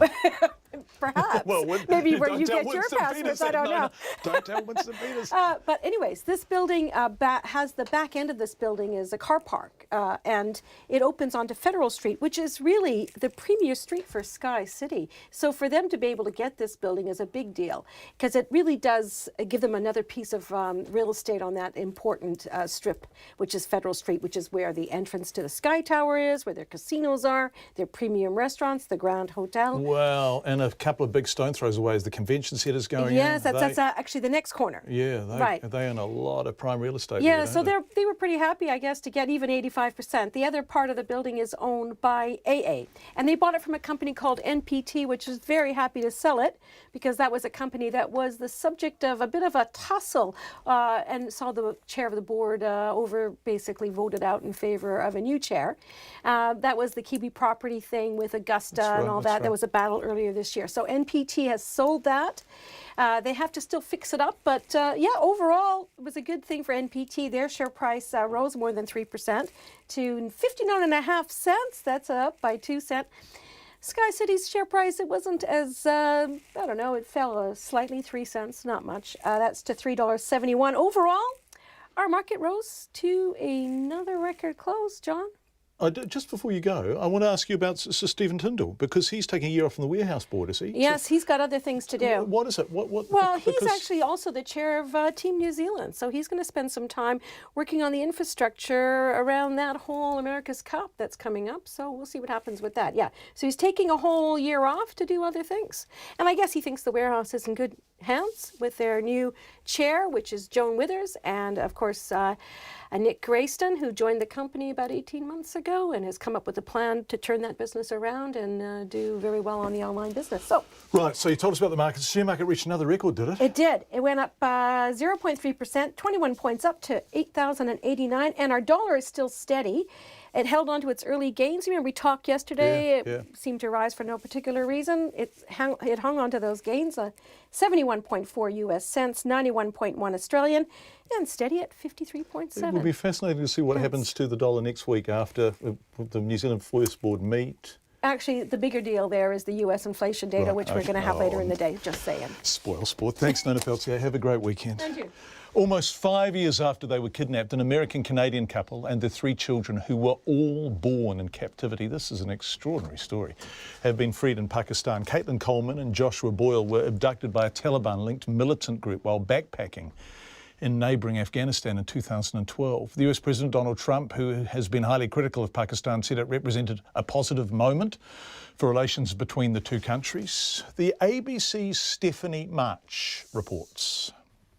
S13: Perhaps.
S4: Well,
S13: maybe where you get your passports, I don't know.
S4: Don't tell Winston Peters.
S13: But anyways, this building has the back end of this building is a car park, and it opens onto Federal Street, which is really the premier street for Sky City. So for them to be able to get this building is a big deal, because it really does give them another piece of real estate on that important strip, which is Federal Street, which is where the entrance to the Sky Tower is, where their casinos are, their premium restaurants, the Grand Hotel.
S4: Well, and a couple of big stone throws away as the convention centre's going
S13: yes,
S4: in.
S13: that's actually the next corner.
S4: Yeah, they own a lot of prime real estate.
S13: Yeah,
S4: there,
S13: so they were pretty happy, I guess, to get even 85%. The other part of the building is owned by AA, and they bought it from a company called NPT, which is very happy to sell it, because that was a company that was the subject of a bit of a tussle, and saw the chair of the board basically voted out in favor of a new chair. That was the Kiwi property thing with Augusta and all that. Right. There was a battle earlier this year. So NPT has sold that. They have to still fix it up, but overall, it was a good thing for NPT. Their share price rose more than 3% to 59.5 cents. That's up by 2 cents. Sky City's share price, it wasn't as, it fell slightly, 3 cents, not much. That's to $3.71. Overall, our market rose to another record close, John.
S4: Just before you go, I want to ask you about Sir Stephen Tindall, because he's taking a year off from the Warehouse Board, is he?
S13: Yes, he's got other things to do.
S4: What is it?
S13: Well, he's actually also the chair of Team New Zealand, so he's going to spend some time working on the infrastructure around that whole America's Cup that's coming up, so we'll see what happens with that. Yeah, so he's taking a whole year off to do other things. And I guess he thinks the Warehouse is in good hands with their new chair, which is Joan Withers, and of course Nick Grayston, who joined the company about 18 months ago and has come up with a plan to turn that business around and do very well on the online business. So,
S4: right, so you told us about the market. The share market reached another record, did it?
S13: It did. It went up 0.3%, 21 points up to 8,089, and our dollar is still steady. It held on to its early gains. Remember, we talked yesterday. It seemed to rise for no particular reason. It hung on to those gains. 71.4 US cents, 91.1 Australian, and steady at 53.7.
S4: It will be fascinating to see what happens to the dollar next week after the New Zealand First Board meet.
S13: Actually, the bigger deal there is the US inflation data, which we're going to have later in the day, just saying.
S4: Spoil sport. Thanks, Nona Peltier. Have a great weekend.
S13: Thank you.
S4: Almost 5 years after they were kidnapped, an American-Canadian couple and their 3 children, who were all born in captivity, this is an extraordinary story, have been freed in Pakistan. Caitlin Coleman and Joshua Boyle were abducted by a Taliban-linked militant group while backpacking in neighbouring Afghanistan in 2012. The US President Donald Trump, who has been highly critical of Pakistan, said it represented a positive moment for relations between the two countries. The ABC's Stephanie March reports.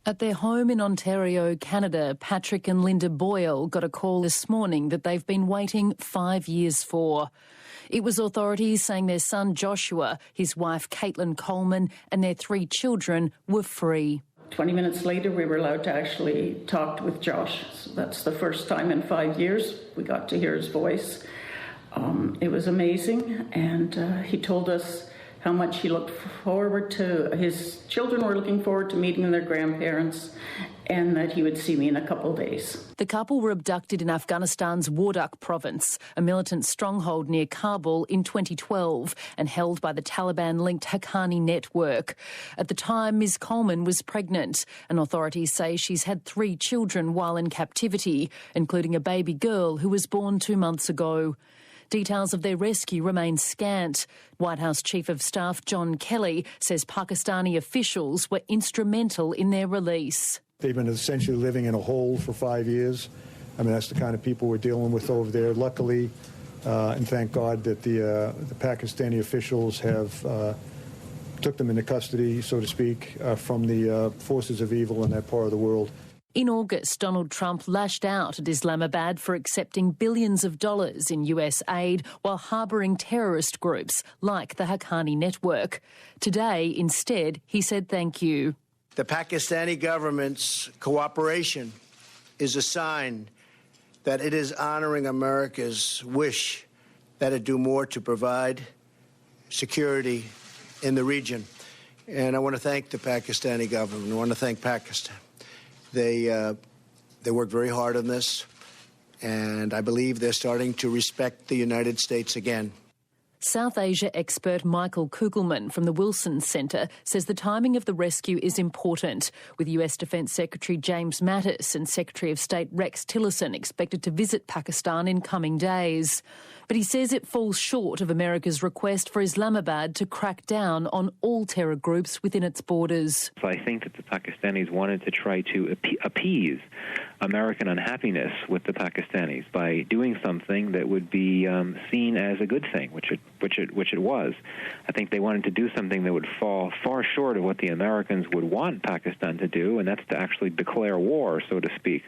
S14: At their home in Ontario, Canada, Patrick and Linda Boyle got a call this morning that they've been waiting 5 years for. It was authorities saying their son Joshua, his wife Caitlin Coleman and their 3 children were free.
S15: 20 minutes later, we were allowed to actually talk with Josh. So that's the first time in 5 years we got to hear his voice. It was amazing, and he told us how much he looked forward to, his children were looking forward to meeting their grandparents, and that he would see me in a couple of days.
S14: The couple were abducted in Afghanistan's Wardak province, a militant stronghold near Kabul, in 2012 and held by the Taliban-linked Haqqani network. At the time, Ms Coleman was pregnant, and authorities say she's had 3 children while in captivity, including a baby girl who was born 2 months ago. Details of their rescue remain scant. White House Chief of Staff John Kelly says Pakistani officials were instrumental in their release.
S16: They've been essentially living in a hole for 5 years. I mean, that's the kind of people we're dealing with over there. Luckily, and thank God that the Pakistani officials have took them into custody, so to speak, from the forces of evil in that part of the world.
S14: In August, Donald Trump lashed out at Islamabad for accepting billions of dollars in US aid while harbouring terrorist groups like the Haqqani network. Today, instead, he said thank you.
S17: The Pakistani government's cooperation is a sign that it is honouring America's wish that it do more to provide security in the region. And I want to thank the Pakistani government. I want to thank Pakistan. They worked very hard on this, and I believe they're starting to respect the United States again.
S14: South Asia expert Michael Kugelman from the Wilson Centre says the timing of the rescue is important, with US Defence Secretary James Mattis and Secretary of State Rex Tillerson expected to visit Pakistan in coming days. But he says it falls short of America's request for Islamabad to crack down on all terror groups within its borders.
S18: So I think that the Pakistanis wanted to try to appease American unhappiness with the Pakistanis by doing something that would be seen as a good thing, which it was. I think they wanted to do something that would fall far short of what the Americans would want Pakistan to do, and that's to actually declare war, so to speak,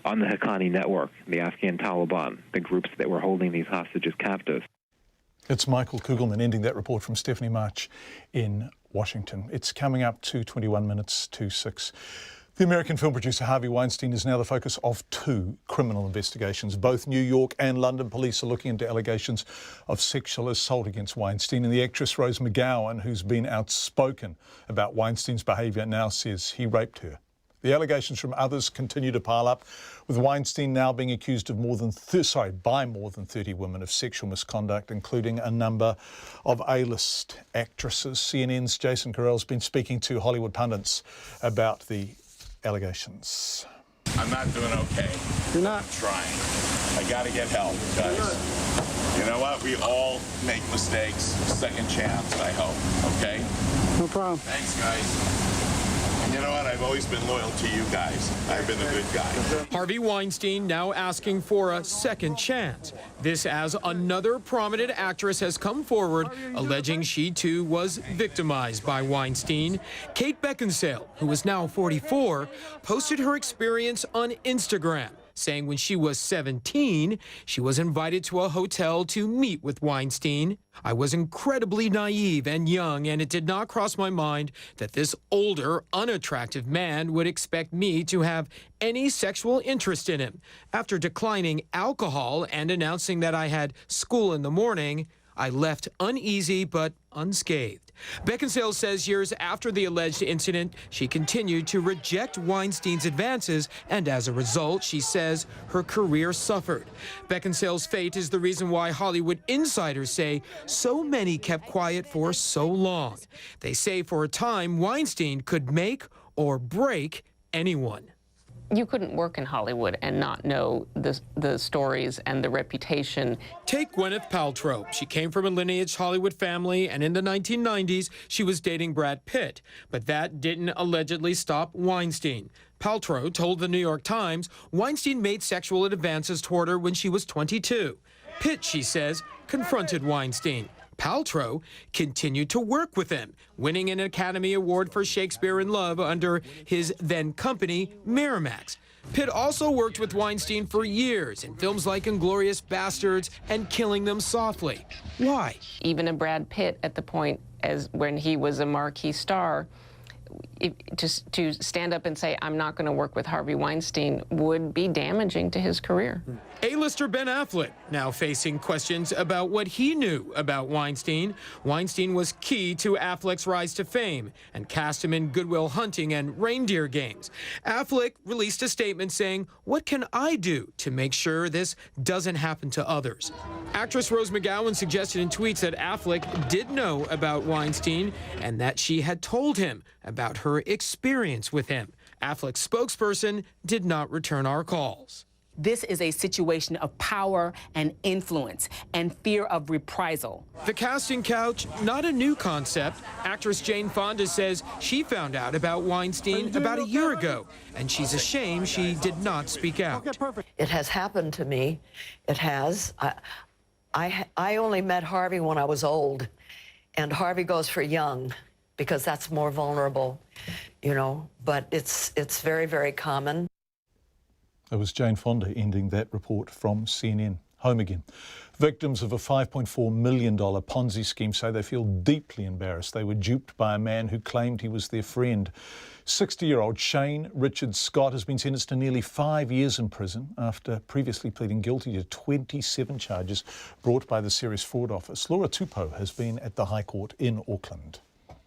S18: on the Haqqani network, the Afghan Taliban, the groups that were holding these hostages captive.
S4: It's Michael Kugelman ending that report from Stephanie March in Washington. It's coming up to 21 minutes to 6. The American film producer Harvey Weinstein is now the focus of 2 criminal investigations. Both New York and London police are looking into allegations of sexual assault against Weinstein, and the actress Rose McGowan, who's been outspoken about Weinstein's behaviour, now says he raped her. The allegations from others continue to pile up, with Weinstein now being accused of by more than 30 women of sexual misconduct, including a number of A-list actresses. CNN's Jason Carell's been speaking to Hollywood pundits about the allegations.
S19: I'm not doing okay.
S1: You're not trying. I gotta get help, guys. You know what? We all make mistakes. Second chance, I hope. Okay? No problem. Thanks, guys. And you know what? I've always been loyal to you guys. I've been a good guy.
S19: Harvey Weinstein now asking for a second chance. This as another prominent actress has come forward, alleging she too was victimized by Weinstein. Kate Beckinsale, who is now 44, posted her experience on Instagram, saying when she was 17, she was invited to a hotel to meet with Weinstein. I was incredibly naive and young, and it did not cross my mind that this older, unattractive man would expect me to have any sexual interest in him. After declining alcohol and announcing that I had school in the morning, I left uneasy but unscathed. Beckinsale says years after the alleged incident, she continued to reject Weinstein's advances, and as a result, she says her career suffered. Beckinsale's fate is the reason why Hollywood insiders say so many kept quiet for so long. They say for a time, Weinstein could make or break anyone.
S21: You couldn't work in Hollywood and not know the stories and the reputation.
S19: Take Gwyneth Paltrow. She came from a lineage Hollywood family, and in the 1990s, she was dating Brad Pitt. But that didn't allegedly stop Weinstein. Paltrow told the New York Times Weinstein made sexual advances toward her when she was 22. Pitt, she says, confronted Weinstein. Paltrow continued to work with him, winning an Academy Award for Shakespeare in Love under his then company, Miramax. Pitt also worked with Weinstein for years in films like Inglourious Bastards and Killing Them Softly. Why?
S21: Even a Brad Pitt at the point as when he was a marquee star, to stand up and say, I'm not going to work with Harvey Weinstein would be damaging to his career.
S19: A-lister Ben Affleck now facing questions about what he knew about Weinstein. Weinstein was key to Affleck's rise to fame and cast him in Good Will Hunting and Reindeer Games. Affleck released a statement saying, what can I do to make sure this doesn't happen to others? Actress Rose McGowan suggested in tweets that Affleck did know about Weinstein and that she had told him about her experience with him. Affleck's spokesperson did not return our calls.
S22: This is a situation of power and influence and fear of reprisal.
S19: The casting couch, not a new concept. Actress Jane Fonda says she found out about Weinstein about a year ago, and she's ashamed she did not speak out.
S23: It has happened to me. It has. I only met Harvey when I was old, and Harvey goes for young because that's more vulnerable, you know, but it's very, very common.
S4: That was Jane Fonda ending that report from CNN. Home again. Victims of a $5.4 million Ponzi scheme say they feel deeply embarrassed. They were duped by a man who claimed he was their friend. 60-year-old Shane Richard Scott has been sentenced to nearly 5 years in prison after previously pleading guilty to 27 charges brought by the Serious Fraud Office. Laura Tupou has been at the High Court in Auckland.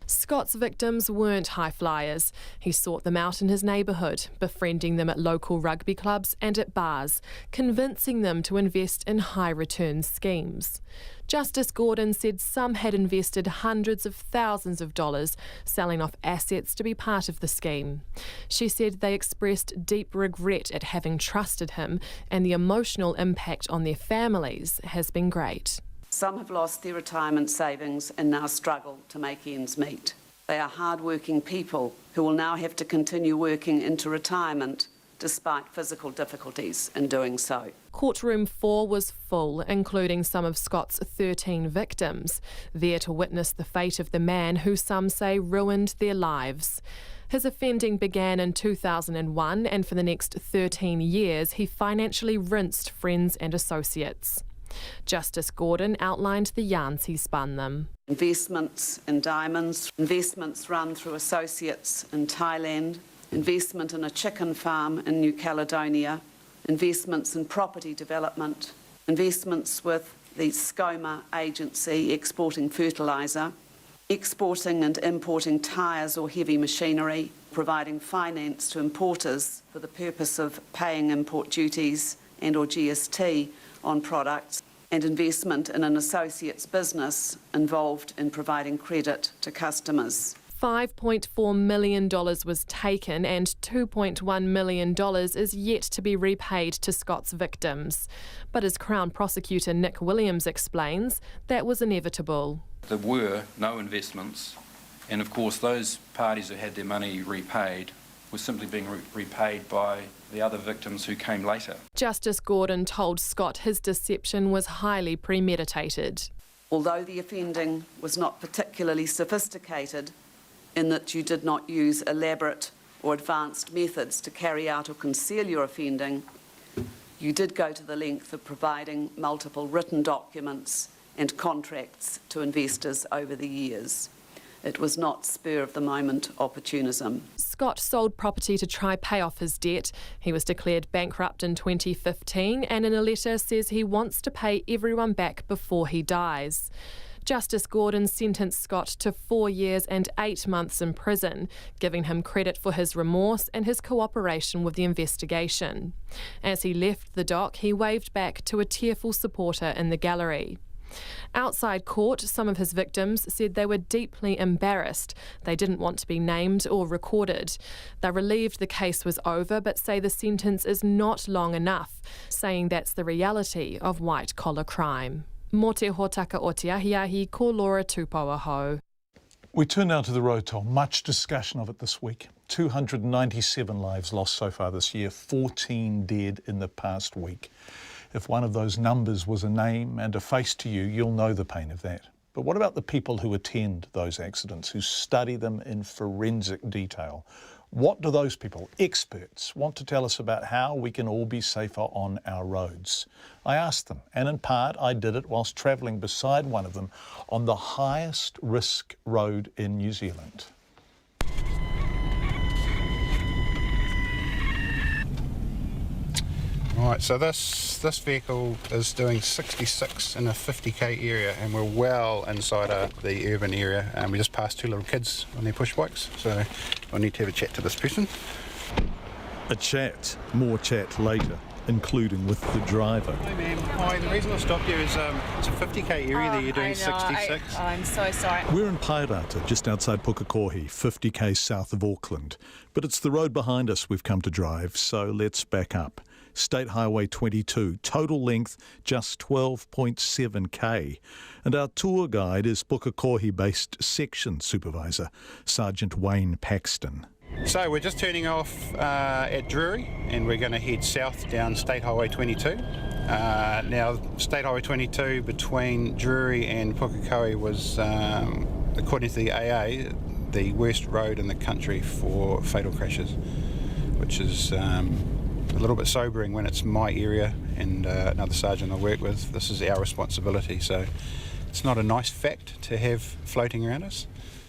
S24: Scott's victims weren't high flyers. He sought them out in his neighbourhood, befriending them at local rugby clubs and at bars, convincing them to invest in high-return schemes. Justice Gordon said some had invested hundreds of thousands of dollars, selling off assets to be part of the scheme. She said they expressed deep regret at having trusted him, and the emotional impact on their families has been great.
S25: Some have lost their retirement savings and now struggle to make ends meet. They are hard-working people who will now have to continue working into retirement despite physical difficulties in doing so.
S24: Courtroom 4 was full, including some of Scott's 13 victims, there to witness the fate of the man who some say ruined their lives. His offending began in 2001, and for the next 13 years he financially rinsed friends and associates. Justice Gordon outlined the yarns he spun them.
S25: Investments in diamonds, investments run through associates in Thailand, investment in a chicken farm in New Caledonia, investments in property development, investments with the ScoMA agency exporting fertiliser, exporting and importing tyres or heavy machinery, providing finance to importers for the purpose of paying import duties and or GST on products, and investment in an associate's business involved in providing credit to customers.
S24: $5.4 million was taken and $2.1 million is yet to be repaid to Scott's victims. But as Crown Prosecutor Nick Williams explains, that was inevitable.
S2: There were no investments, and of course those parties who had their money repaid were simply being repaid by the other victims who came later.
S24: Justice Gordon told Scott his deception was highly premeditated.
S25: Although the offending was not particularly sophisticated, in that you did not use elaborate or advanced methods to carry out or conceal your offending, you did go to the length of providing multiple written documents and contracts to investors over the years. It was not spur-of-the-moment opportunism.
S24: Scott sold property to try pay off his debt. He was declared bankrupt in 2015 and in a letter says he wants to pay everyone back before he dies. Justice Gordon sentenced Scott to 4 years and 8 months in prison, giving him credit for his remorse and his cooperation with the investigation. As he left the dock, he waved back to a tearful supporter in the gallery. Outside court, some of his victims said they were deeply embarrassed. They didn't want to be named or recorded. They're relieved the case was over, but say the sentence is not long enough, saying that's the reality of white-collar crime. Mō te hōtaka o te ahiahi, ko Laura Tupou hou.
S4: We turn now to the road toll. Much discussion of it this week. 297 lives lost so far this year, 14 dead in the past week. If one of those numbers was a name and a face to you, you'll know the pain of that. But what about the people who attend those accidents, who study them in forensic detail? What do those people, experts, want to tell us about how we can all be safer on our roads? I asked them, and in part I did it whilst travelling beside one of them on the highest risk road in New Zealand.
S3: Right, so this vehicle is doing 66 in a 50k area, and we're well inside the urban area, and we just passed two little kids on their push bikes, so I need to have a chat to this person.
S4: A chat, more chat later, including with the driver.
S3: Hi ma'am, hi, the reason I stopped you is it's a 50k area that you're doing 66.
S8: I'm so sorry.
S4: We're in Pairata, just outside Pukekohe, 50k south of Auckland. But it's the road behind us we've come to drive, so let's back up. State Highway 22, total length just 12.7k. And our tour guide is Pukekohe-based Section Supervisor, Sergeant Wayne Paxton.
S3: So we're just turning off at Drury, and we're going to head south down State Highway 22. Now, State Highway 22 between Drury and Pukekohe was, according to the AA, the worst road in the country for fatal crashes, which is a little bit sobering when it's my area and another sergeant I work with. This is our responsibility, so it's not a nice fact to have floating around us.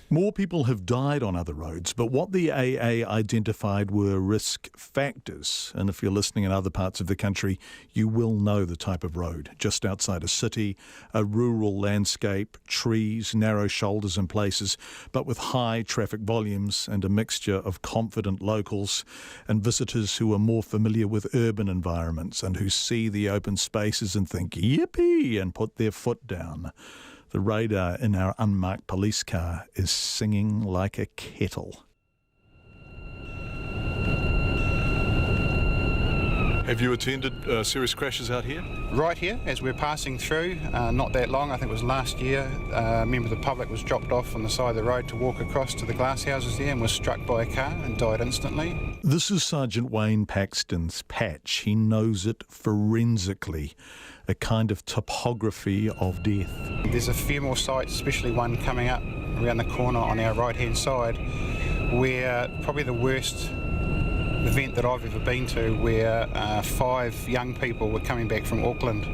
S4: More people have died on other roads, but what the AA identified were risk factors. And if you're listening in other parts of the country, you will know the type of road. Just outside a city, a rural landscape, trees, narrow shoulders in places, but with high traffic volumes and a mixture of confident locals and visitors who are more familiar with urban environments and who see the open spaces and think, yippee, and put their foot down. The radar in our unmarked police car is singing like a kettle. Have you attended serious crashes out here?
S3: Right here, as we're passing through, not that long, I think it was last year, a member of the public was dropped off on the side of the road to walk across to the glass houses there and was struck by a car and died instantly.
S4: This is Sergeant Wayne Paxton's patch. He knows it forensically, a kind of topography of death.
S3: There's a few more sites, especially one coming up around the corner on our right-hand side, where probably the worst event that I've ever been to, where 5 young people were coming back from Auckland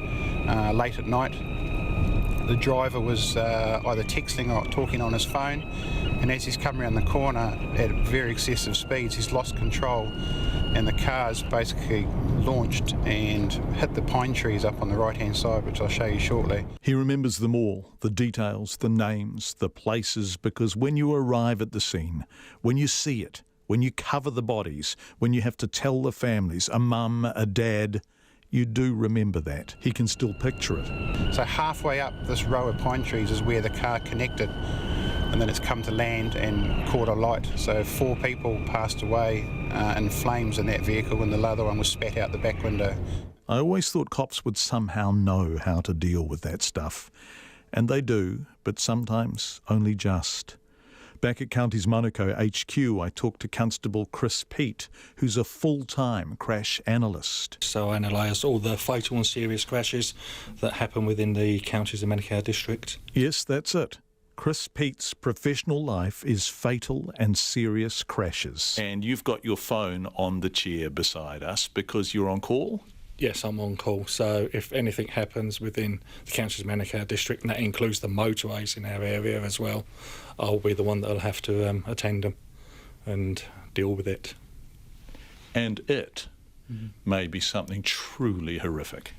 S3: late at night. The driver was either texting or talking on his phone, and as he's come around the corner at very excessive speeds, he's lost control, and the car's basically launched and hit the pine trees up on the right-hand side, which I'll show you shortly.
S4: He remembers them all, the details, the names, the places, because when you arrive at the scene, when you see it, when you cover the bodies, when you have to tell the families, a mum, a dad, you do remember that. He can still picture it.
S3: So halfway up this row of pine trees is where the car connected and then it's come to land and caught alight. So 4 people passed away in flames in that vehicle, and the other one was spat out the back window.
S4: I always thought cops would somehow know how to deal with that stuff. And they do, but sometimes only just. Back at Counties Manukau HQ, I talked to Constable Chris Peat, who's a full-time crash analyst.
S5: So I analyse all the fatal and serious crashes that happen within the Counties of Manukau district.
S4: Yes, that's it. Chris Peat's professional life is fatal and serious crashes. And you've got your phone on the chair beside us because you're on call?
S5: Yes, I'm on call. So if anything happens within the Counties of Manukau district, and that includes the motorways in our area as well, I'll be the one that'll have to attend them and deal with it.
S4: And it may be something truly horrific.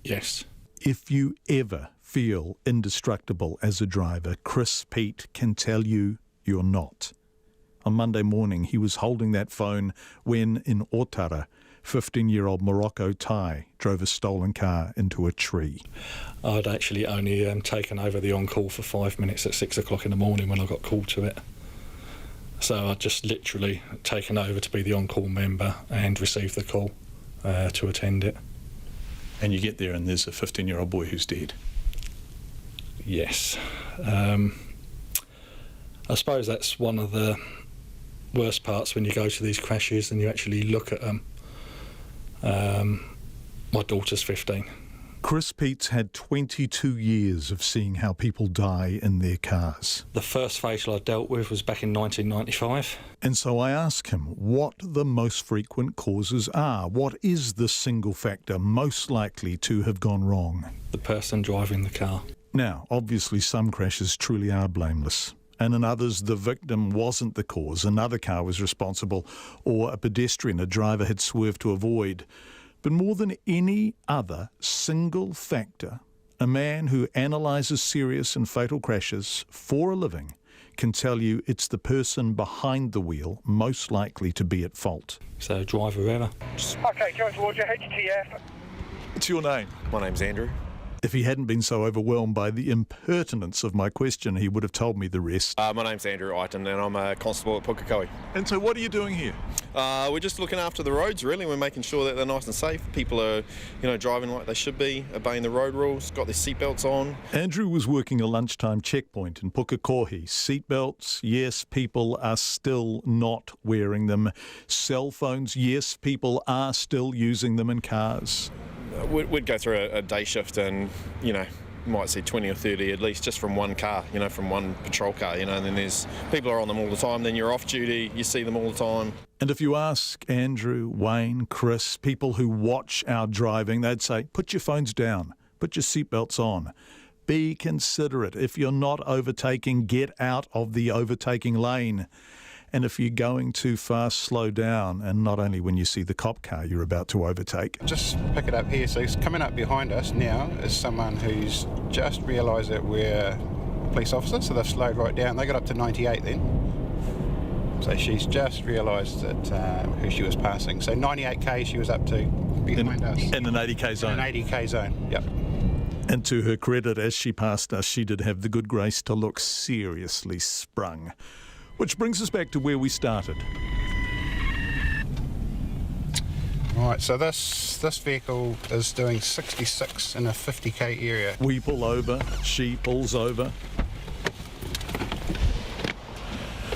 S5: Yes.
S4: If you ever feel indestructible as a driver, Chris Peat can tell you you're not. On Monday morning, he was holding that phone when, in Otara, 15-year-old Morocco Thai drove a stolen car into a tree.
S5: I'd actually only taken over the on-call for 5 minutes at 6 o'clock in the morning when I got called to it. So I'd just literally taken over to be the on-call member and received the call to attend it.
S4: And you get there and there's a 15-year-old boy who's dead.
S5: Yes. I suppose that's one of the worst parts when you go to these crashes and you actually look at them. My daughter's 15.
S4: Chris Peat's had 22 years of seeing how people die in their cars.
S5: The first fatal I dealt with was back in 1995.
S4: And so I ask him what the most frequent causes are. What is the single factor most likely to have gone wrong?
S5: The person driving the car.
S4: Now, obviously some crashes truly are blameless. And in others, the victim wasn't the cause. Another car was responsible, or a pedestrian a driver had swerved to avoid. But more than any other single factor, a man who analyses serious and fatal crashes for a living can tell you it's the person behind the wheel most likely to be at fault.
S5: So, driver error.
S8: Okay, George Roger, HTF.
S4: What's your name?
S8: My name's Andrew.
S4: If he hadn't been so overwhelmed by the impertinence of my question, he would have told me the rest.
S8: My name's Andrew Iton and I'm a constable at Pukekohe.
S4: And so what are you doing here?
S8: We're just looking after the roads, really. We're making sure that they're nice and safe. People are, driving like they should be, obeying the road rules, got their seatbelts on.
S4: Andrew was working a lunchtime checkpoint in Pukekohe. Seatbelts, yes, people are still not wearing them. Cell phones, yes, people are still using them in cars.
S8: We'd go through a day shift and, might see 20 or 30 at least just from one car, from one patrol car, and then there's people are on them all the time. Then you're off duty, you see them all the time.
S4: And if you ask Andrew, Wayne, Chris, people who watch our driving, they'd say, put your phones down, put your seatbelts on. Be considerate. If you're not overtaking, get out of the overtaking lane. And if you're going too fast, slow down, and not only when you see the cop car you're about to overtake.
S3: Just pick it up here. So he's coming up behind us now is someone who's just realised that we're police officers, so they've slowed right down. They got up to 98 then. So she's just realised that who she was passing. So 98k she was up to behind us.
S4: In an 80k zone?
S3: In an 80k zone, yep.
S4: And to her credit, as she passed us, she did have the good grace to look seriously sprung. Which brings us back to where we started.
S3: Right, so this vehicle is doing 66 in a 50k area.
S4: We pull over, she pulls over.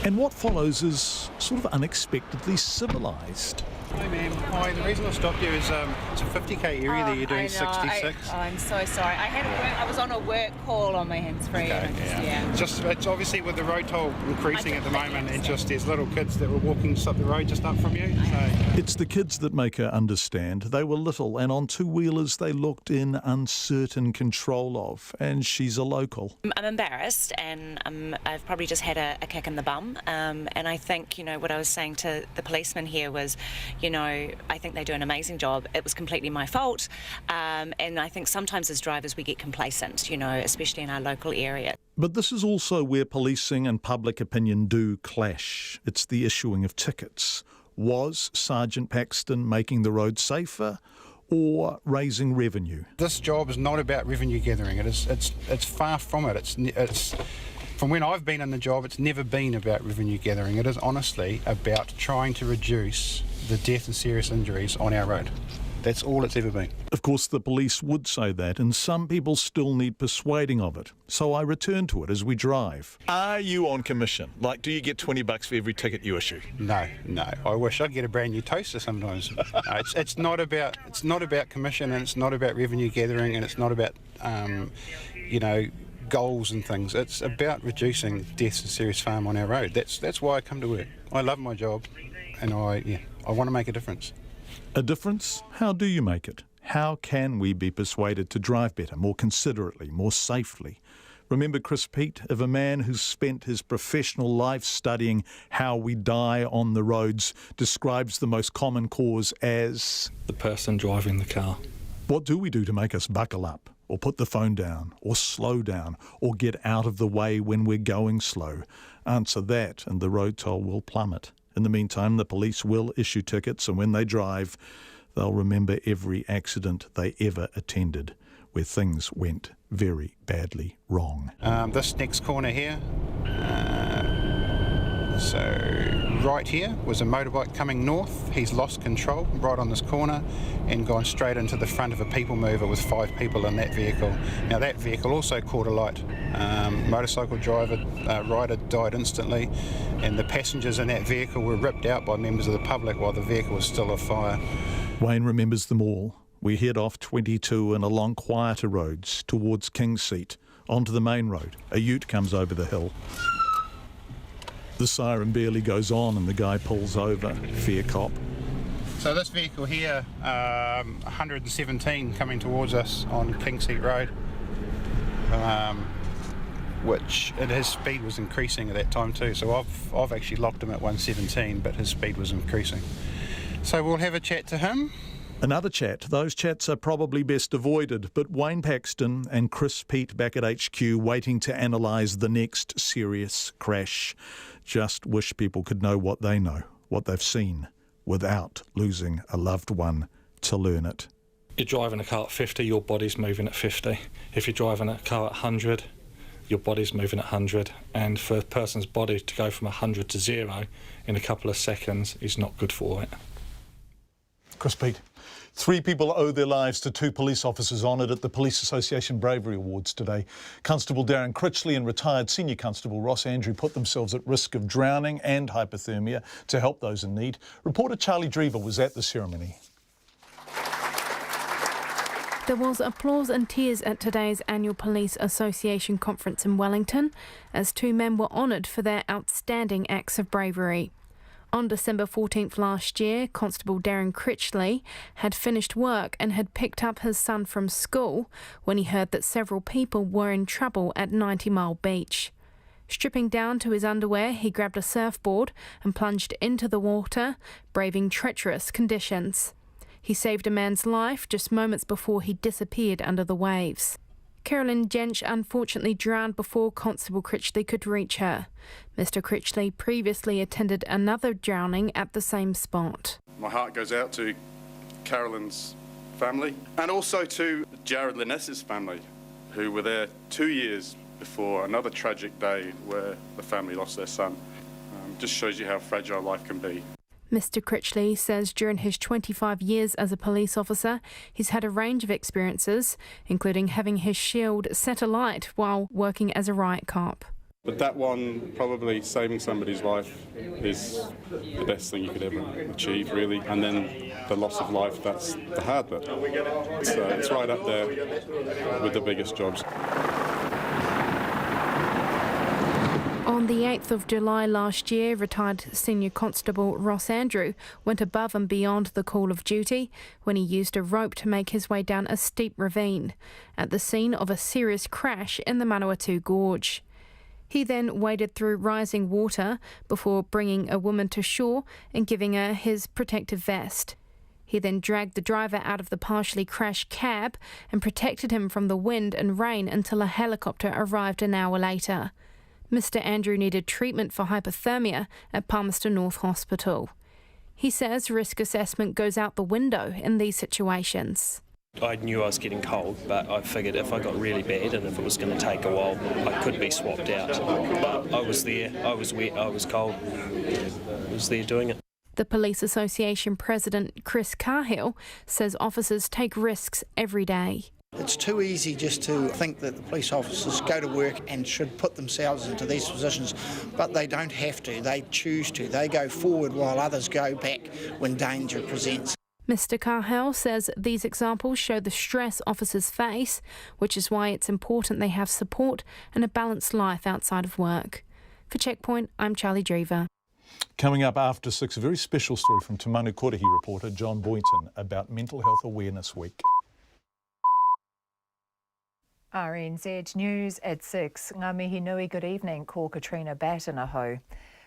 S4: And what follows is sort of unexpectedly civilised.
S3: Hi ma'am, hi, the reason I stopped you is it's a 50k area that you're doing 66.
S9: I'm so sorry. I was on a work call on my hands-free.
S3: Okay, yeah. It's obviously with the road toll increasing at the moment and just there's little kids that were walking up the road just up from you. So.
S4: It's the kids that make her understand. They were little and on two-wheelers they looked in uncertain control of, and she's a local.
S10: I'm embarrassed and I've probably just had a kick in the bum, and I think, what I was saying to the policeman here was, I think they do an amazing job. It was completely my fault. And I think sometimes as drivers we get complacent, especially in our local area.
S4: But this is also where policing and public opinion do clash. It's the issuing of tickets. Was Sergeant Paxton making the road safer or raising revenue?
S3: This job is not about revenue gathering. It's far from it. It's From when I've been in the job, it's never been about revenue gathering. It is honestly about trying to reduce the death and serious injuries on our road. That's all it's ever been.
S4: Of course, the police would say that, and some people still need persuading of it. So I return to it as we drive. Are you on commission? Like, do you get $20 for every ticket you issue?
S3: No. I wish I'd get a brand new toaster sometimes. It's not about commission, and it's not about revenue gathering, and it's not about goals and things. It's about reducing deaths and serious harm on our road. That's why I come to work. I love my job, and I want to make a difference.
S4: A difference? How do you make it? How can we be persuaded to drive better, more considerately, more safely? Remember Chris Peet, of a man who's spent his professional life studying how we die on the roads, describes the most common cause as...
S5: the person driving the car.
S4: What do we do to make us buckle up, or put the phone down, or slow down, or get out of the way when we're going slow? Answer that and the road toll will plummet. In the meantime, the police will issue tickets, and when they drive, they'll remember every accident they ever attended where things went very badly wrong.
S3: This next corner here, so right here was a motorbike coming north. He's lost control right on this corner and gone straight into the front of a people mover with 5 people in that vehicle. Now that vehicle also caught a light. Motorcycle rider died instantly, and the passengers in that vehicle were ripped out by members of the public while the vehicle was still afire.
S4: Wayne remembers them all. We head off 22 and along quieter roads towards King's Seat, onto the main road. A ute comes over the hill. The siren barely goes on and the guy pulls over. Fair cop.
S3: So this vehicle here, 117 coming towards us on King's Seat Road, which his speed was increasing at that time too. So I've actually locked him at 117, but his speed was increasing. So we'll have a chat to him.
S4: Another chat. Those chats are probably best avoided, but Wayne Paxton and Chris Peet back at HQ waiting to analyse the next serious crash. Just wish people could know what they know, what they've seen, without losing a loved one to learn it.
S5: You're driving a car at 50, your body's moving at 50. If you're driving a car at 100, your body's moving at 100. And for a person's body to go from 100 to 0 in a couple of seconds is not good for it.
S4: Chris Peet. 3 people owe their lives to 2 police officers honoured at the Police Association Bravery Awards today. Constable Darren Critchley and retired Senior Constable Ross Andrew put themselves at risk of drowning and hypothermia to help those in need. Reporter Charlie Drever was at the ceremony.
S6: There was applause and tears at today's annual Police Association conference in Wellington as 2 men were honoured for their outstanding acts of bravery. On December 14th last year, Constable Darren Critchley had finished work and had picked up his son from school when he heard that several people were in trouble at 90 Mile Beach. Stripping down to his underwear, he grabbed a surfboard and plunged into the water, braving treacherous conditions. He saved a man's life just moments before he disappeared under the waves. Carolyn Jench unfortunately drowned before Constable Critchley could reach her. Mr. Critchley previously attended another drowning at the same spot.
S7: My heart goes out to Carolyn's family and also to Jared Liness's family, who were there 2 years before another tragic day where the family lost their son. Just shows you how fragile life can be.
S6: Mr. Critchley says during his 25 years as a police officer, he's had a range of experiences, including having his shield set alight while working as a riot cop.
S7: But that one, probably saving somebody's life, is the best thing you could ever achieve, really. And then the loss of life, that's the hard bit. It's right up there with the biggest jobs.
S6: On the 8th of July last year, retired Senior Constable Ross Andrew went above and beyond the call of duty when he used a rope to make his way down a steep ravine at the scene of a serious crash in the Manawatu Gorge. He then waded through rising water before bringing a woman to shore and giving her his protective vest. He then dragged the driver out of the partially crashed cab and protected him from the wind and rain until a helicopter arrived an hour later. Mr. Andrew needed treatment for hypothermia at Palmerston North Hospital. He says risk assessment goes out the window in these situations.
S11: I knew I was getting cold, but I figured if I got really bad and if it was going to take a while, I could be swapped out. But I was there, I was wet, I was cold, I was there doing it.
S6: The Police Association President Chris Cahill says officers take risks every day.
S12: It's too easy just to think that the police officers go to work and should put themselves into these positions, but they don't have to, they choose to. They go forward while others go back when danger presents.
S6: Mr. Cahill says these examples show the stress officers face, which is why it's important they have support and a balanced life outside of work. For Checkpoint, I'm Charlie Drever.
S4: Coming up after 6, a very special story from Te Manu Kotahi reporter John Boynton about Mental Health Awareness Week.
S13: RNZ News at 6. Ngā mihi nui, good evening, ko Katrina Batanaho.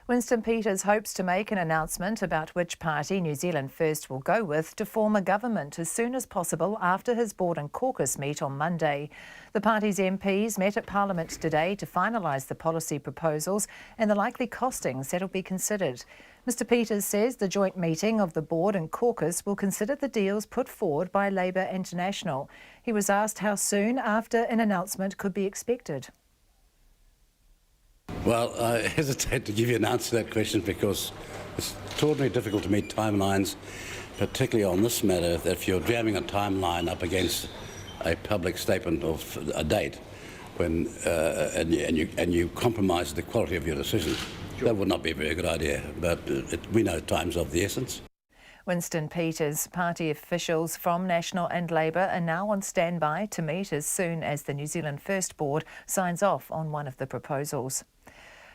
S13: Winston Peters hopes to make an announcement about which party New Zealand First will go with to form a government as soon as possible after his board and caucus meet on Monday. The party's MPs met at Parliament today to finalise the policy proposals and the likely costings that will be considered. Mr Peters says the joint meeting of the board and caucus will consider the deals put forward by Labour International. He was asked how soon after an announcement could be expected.
S15: Well, I hesitate to give you an answer to that question because it's extraordinarily difficult to meet timelines, particularly on this matter, that if you're jamming a timeline up against a public statement of a date when, and you compromise the quality of your decision. Sure. That would not be a very good idea, but we know time's of the essence.
S13: Winston Peters, party officials from National and Labour are now on standby to meet as soon as the New Zealand First Board signs off on one of the proposals.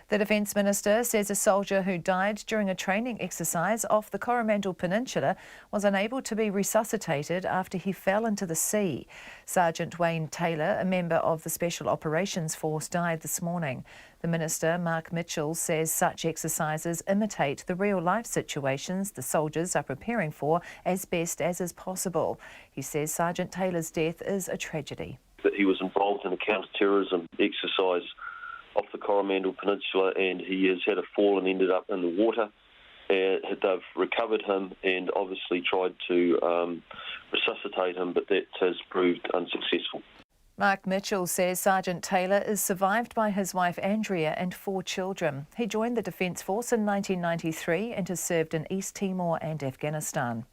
S13: The Defence Minister says a soldier who died during a training exercise off the Coromandel Peninsula was unable to be resuscitated after he fell into the sea. Sergeant Wayne Taylor, a member of the Special Operations Force, died this morning. The Minister, Mark Mitchell, says such exercises imitate the real-life situations the soldiers are preparing for as best as is possible. He says Sergeant Taylor's death is a tragedy.
S20: That he was involved in a counter-terrorism exercise off the Coromandel Peninsula, and he has had a fall and ended up in the water. They've recovered him and obviously tried to resuscitate him, but that has proved unsuccessful.
S13: Mark Mitchell says Sergeant Taylor is survived by his wife Andrea and 4 children. He joined the Defence Force in 1993 and has served in East Timor and Afghanistan.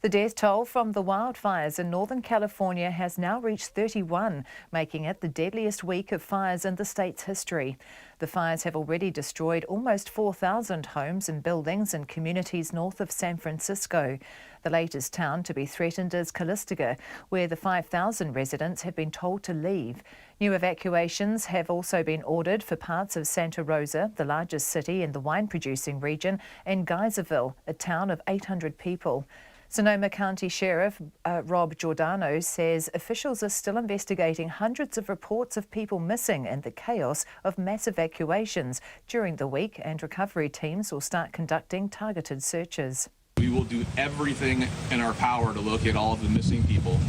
S13: The death toll from the wildfires in Northern California has now reached 31, making it the deadliest week of fires in the state's history. The fires have already destroyed almost 4,000 homes and buildings in communities north of San Francisco. The latest town to be threatened is Calistoga, where the 5,000 residents have been told to leave. New evacuations have also been ordered for parts of Santa Rosa, the largest city in the wine-producing region, and Geyserville, a town of 800 people. Sonoma County Sheriff Rob Giordano says officials are still investigating hundreds of reports of people missing in the chaos of mass evacuations during the week, and recovery teams will start conducting targeted searches.
S26: We will do everything in our power to locate all of the missing people,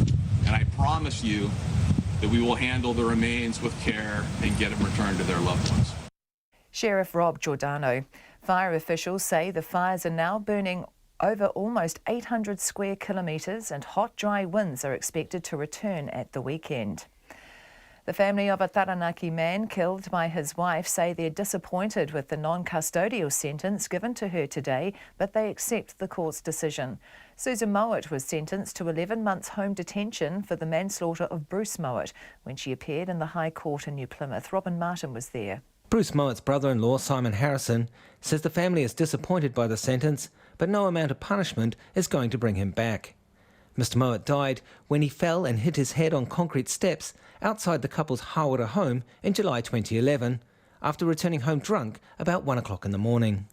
S26: and I promise you that we will handle the remains with care and get them returned to their loved ones.
S13: Sheriff Rob Giordano. Fire officials say the fires are now burning over almost 800 square kilometres, and hot, dry winds are expected to return at the weekend. The family of a Taranaki man killed by his wife say they're disappointed with the non-custodial sentence given to her today, but they accept the court's decision. Susan Mowat was sentenced to 11 months home detention for the manslaughter of Bruce Mowat when she appeared in the High Court in New Plymouth. Robin Martin was there.
S27: Bruce Mowat's brother-in-law, Simon Harrison, says the family is disappointed by the sentence, but no amount of punishment is going to bring him back. Mr Mowat died when he fell and hit his head on concrete steps outside the couple's Hawera home in July 2011, after returning home drunk about 1 o'clock in the morning.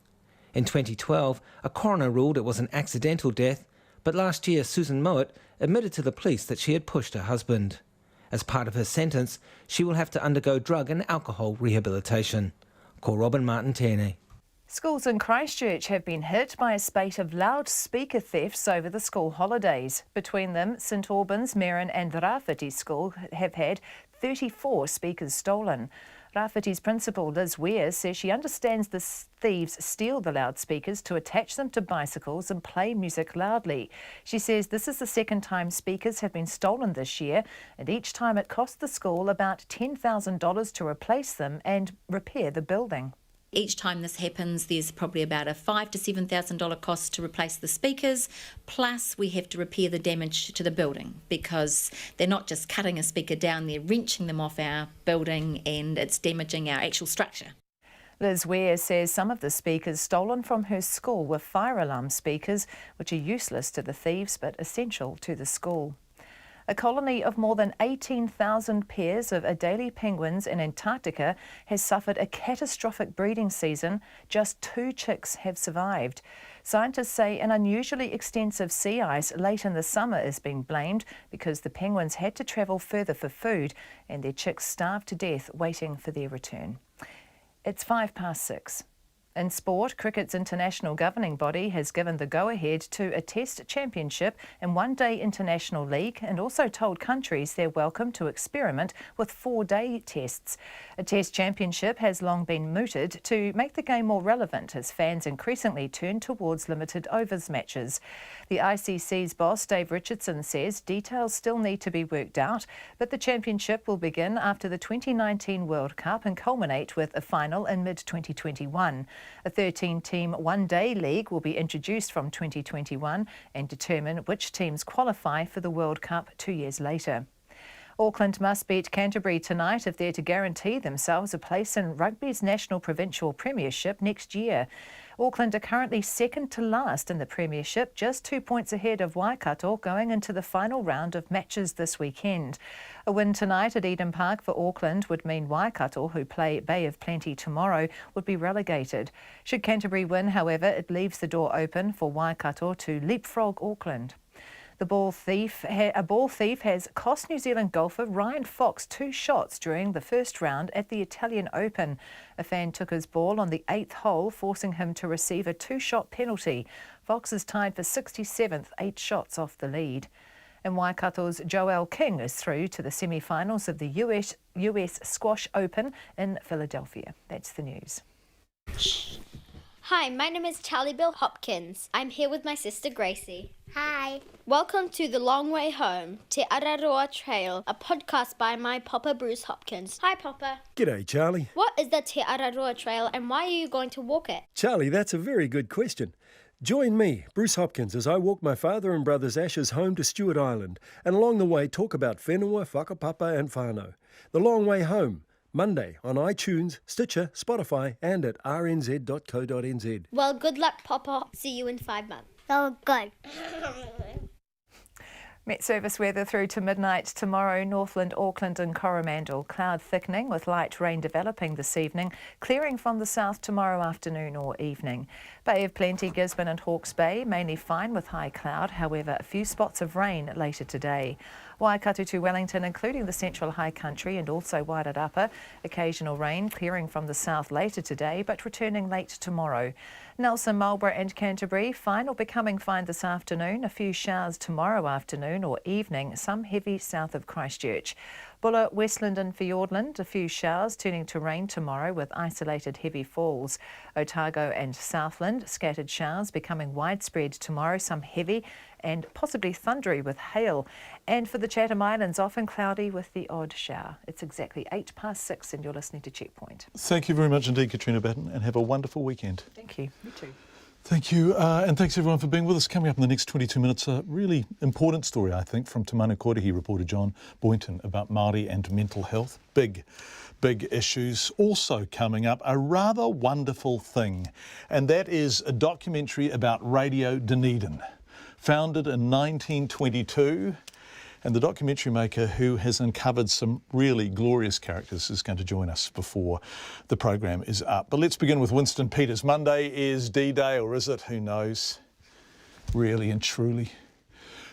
S27: In 2012, a coroner ruled it was an accidental death, but last year Susan Mowat admitted to the police that she had pushed her husband. As part of her sentence, she will have to undergo drug and alcohol rehabilitation. Ko Robin Martin Tēnei.
S13: Schools in Christchurch have been hit by a spate of loudspeaker thefts over the school holidays. Between them, St Albans, Merrin and Rāwhiti School have had 34 speakers stolen. Rafiti's principal, Liz Ware, says she understands the thieves steal the loudspeakers to attach them to bicycles and play music loudly. She says this is the second time speakers have been stolen this year, and each time it cost the school about $10,000 to replace them and repair the building.
S1: Each time this happens, there's probably about a $5,000 to $7,000 cost to replace the speakers, plus we have to repair the damage to the building, because they're not just cutting a speaker down, they're wrenching them off our building and it's damaging our actual structure.
S13: Liz Ware says some of the speakers stolen from her school were fire alarm speakers, which are useless to the thieves but essential to the school. A colony of more than 18,000 pairs of Adelie penguins in Antarctica has suffered a catastrophic breeding season. Just 2 chicks have survived. Scientists say an unusually extensive sea ice late in the summer is being blamed because the penguins had to travel further for food and their chicks starved to death waiting for their return. It's 6:05. In sport, cricket's international governing body has given the go-ahead to a Test Championship and one-day international league, and also told countries they're welcome to experiment with 4-day tests. A Test Championship has long been mooted to make the game more relevant as fans increasingly turn towards limited overs matches. The ICC's boss, Dave Richardson, says details still need to be worked out, but the championship will begin after the 2019 World Cup and culminate with a final in mid-2021. A 13-team one-day league will be introduced from 2021 and determine which teams qualify for the World Cup 2 years later. Auckland must beat Canterbury tonight if they're to guarantee themselves a place in rugby's National Provincial Premiership next year. Auckland are currently second to last in the Premiership, just 2 points ahead of Waikato going into the final round of matches this weekend. A win tonight at Eden Park for Auckland would mean Waikato, who play Bay of Plenty tomorrow, would be relegated. Should Canterbury win, however, it leaves the door open for Waikato to leapfrog Auckland. A ball thief has cost New Zealand golfer Ryan Fox 2 shots during the first round at the Italian Open. A fan took his ball on the 8th hole, forcing him to receive a 2-shot penalty. Fox is tied for 67th, 8 shots off the lead. And Waikato's Joelle King is through to the semi-finals of the US Squash Open in Philadelphia. That's the news.
S14: Hi, my name is Charlie Bill Hopkins. I'm here with my sister Gracie. Hi. Welcome to The Long Way Home, Te Araroa Trail, a podcast by my Papa Bruce Hopkins. Hi, Papa.
S16: G'day, Charlie.
S14: What is the Te Araroa Trail and why are you going to walk it?
S16: Charlie, that's a very good question. Join me, Bruce Hopkins, as I walk my father and brother's ashes home to Stewart Island, and along the way talk about whenua, whakapapa and whānau. The Long Way Home, Monday on iTunes, Stitcher, Spotify and at rnz.co.nz.
S14: Well, good luck, Papa. See you in 5 months. Oh, good.
S13: Met Service weather through to midnight tomorrow. Northland, Auckland and Coromandel. Cloud thickening with light rain developing this evening. Clearing from the south tomorrow afternoon or evening. Bay of Plenty, Gisborne and Hawke's Bay mainly fine with high cloud. However, a few spots of rain later today. Waikato to Wellington, including the central high country and also Wairarapa. Occasional rain clearing from the south later today but returning late tomorrow. Nelson, Marlborough and Canterbury, fine or becoming fine this afternoon. A few showers tomorrow afternoon or evening, some heavy south of Christchurch. Buller, Westland and Fiordland, a few showers turning to rain tomorrow with isolated heavy falls. Otago and Southland, scattered showers becoming widespread tomorrow, some heavy and possibly thundery with hail. And for the Chatham Islands, often cloudy with the odd shower. It's exactly 6:08 and you're listening to Checkpoint.
S4: Thank you very much indeed, Katrina Batten, and have a wonderful weekend.
S13: Thank you. You too.
S4: Thank you, and thanks everyone for being with us. Coming up in the next 22 minutes, a really important story, I think, from Te Manu Kōrehi reporter John Boynton about Maori and mental health. Big issues. Also coming up, a rather wonderful thing, and that is a documentary about Radio Dunedin, founded in 1922. And the documentary maker who has uncovered some really glorious characters is going to join us before the program is up. But let's begin with Winston Peters. Monday is D-Day, or is it? Who knows? Really and truly.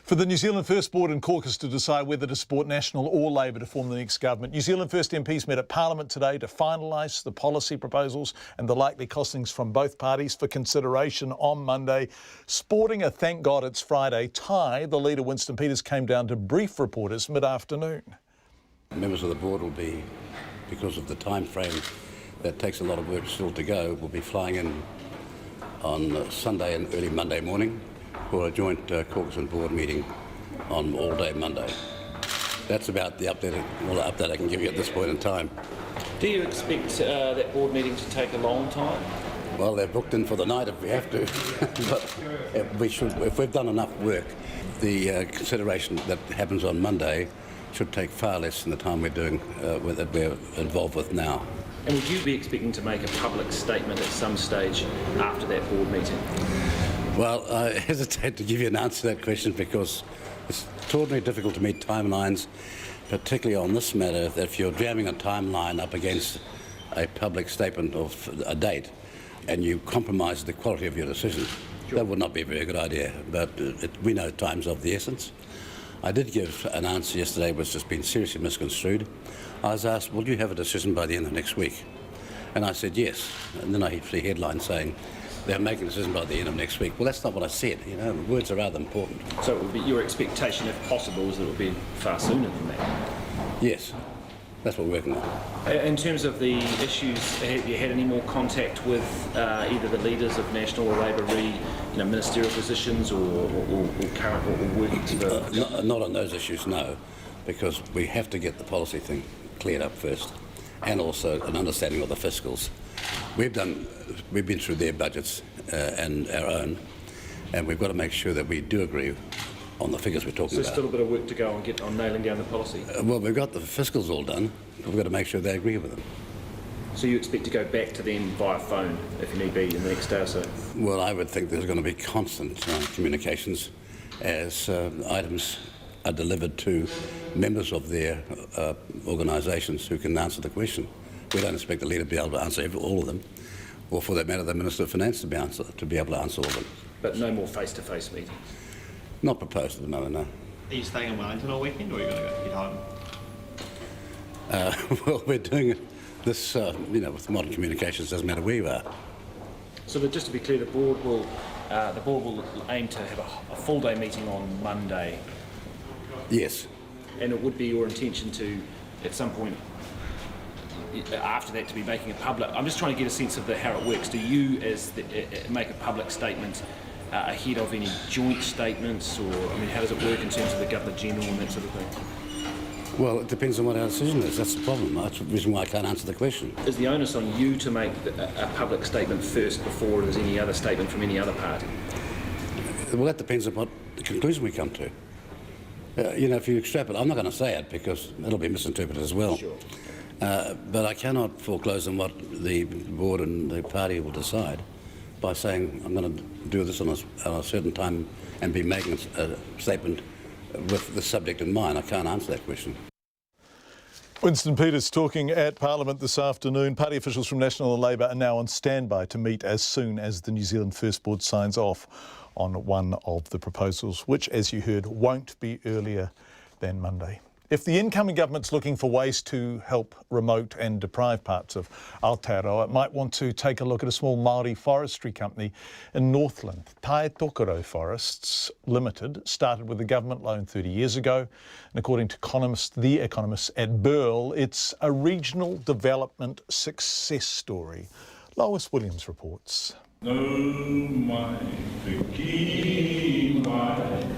S4: For the New Zealand First Board and Caucus to decide whether to support National or Labour to form the next government. New Zealand First MPs met at Parliament today to finalise the policy proposals and the likely costings from both parties for consideration on Monday. Sporting a thank God it's Friday tie, the leader Winston Peters came down to brief reporters mid-afternoon.
S15: Members of the board will be because of the time frame that takes a lot of work still to go, will be flying in on Sunday and early Monday morning for a joint caucus and board meeting on all day Monday. That's about the update I can give you at this point in time.
S11: Do you expect that board meeting to take a long time?
S15: Well, they're booked in for the night if we have to, but if we've done enough work, the consideration that happens on Monday should take far less than the time we're doing that we're involved with now.
S11: And would you be expecting to make a public statement at some stage after that board meeting?
S15: Well, I hesitate to give you an answer to that question because it's extraordinarily difficult to meet timelines, particularly on this matter, that if you're jamming a timeline up against a public statement of a date and you compromise the quality of your decision, that would not be a very good idea. But we know time's of the essence. I did give an answer yesterday which has been seriously misconstrued. I was asked, will you have a decision by the end of next week? And I said yes. And then I see headlines saying they're making a decision by the end of next week. Well, that's not what I said. You know, words are rather important.
S11: So it would be your expectation, if possible, is that it would be far sooner than that?
S15: Yes. That's what we're working on.
S11: In terms of the issues, have you had any more contact with either the leaders of National or Labour ministerial positions or current or working for?
S15: Not on those issues, no, because we have to get the policy thing cleared up first, and also an understanding of the fiscals. We've been through their budgets and our own, and we've got to make sure that we do agree on the figures we're talking about.
S11: So still a bit of work to go on nailing down the policy?
S15: Well, we've got the fiscals all done, but we've got to make sure they agree with them.
S11: So you expect to go back to them via phone, if need be, in the next day or so?
S15: Well, I would think there's going to be constant communications as items are delivered to members of their organisations who can answer the question. We don't expect the leader to be able to answer all of them, or for that matter, the Minister of Finance to be able to answer all of them.
S11: But no more face-to-face meetings?
S15: Not proposed at the moment, no.
S2: Are you staying in Wellington all weekend, or are you going to go home?
S15: Well, we're doing this, with modern communications, doesn't matter where you are.
S11: So just to be clear, the board will aim to have a full-day meeting on Monday?
S15: Yes.
S11: And it would be your intention to, at some point, after that, to be making a public... I'm just trying to get a sense of how it works. Do you, make a public statement ahead of any joint statements, or how does it work in terms of the Governor-General and that sort of thing?
S15: Well, it depends on what our decision is. That's the problem. That's the reason why I can't answer the question.
S11: Is the onus on you to make a public statement first before there's any other statement from any other party?
S15: Well, that depends on what the conclusion we come to. If you extrapolate, I'm not going to say it because it'll be misinterpreted as well.
S11: Sure.
S15: But I cannot foreclose on what the board and the party will decide by saying I'm going to do this on a certain time and be making a statement with the subject in mind. I can't answer that question.
S4: Winston Peters talking at Parliament this afternoon. Party officials from National and Labour are now on standby to meet as soon as the New Zealand First Board signs off on one of the proposals, which, as you heard, won't be earlier than Monday. If the incoming government's looking for ways to help remote and deprived parts of Aotearoa, it might want to take a look at a small Maori forestry company in Northland. Tai Tokoro Forests Limited started with a government loan 30 years ago. And according to the economists at Burl, it's a regional development success story. Lois Williams reports.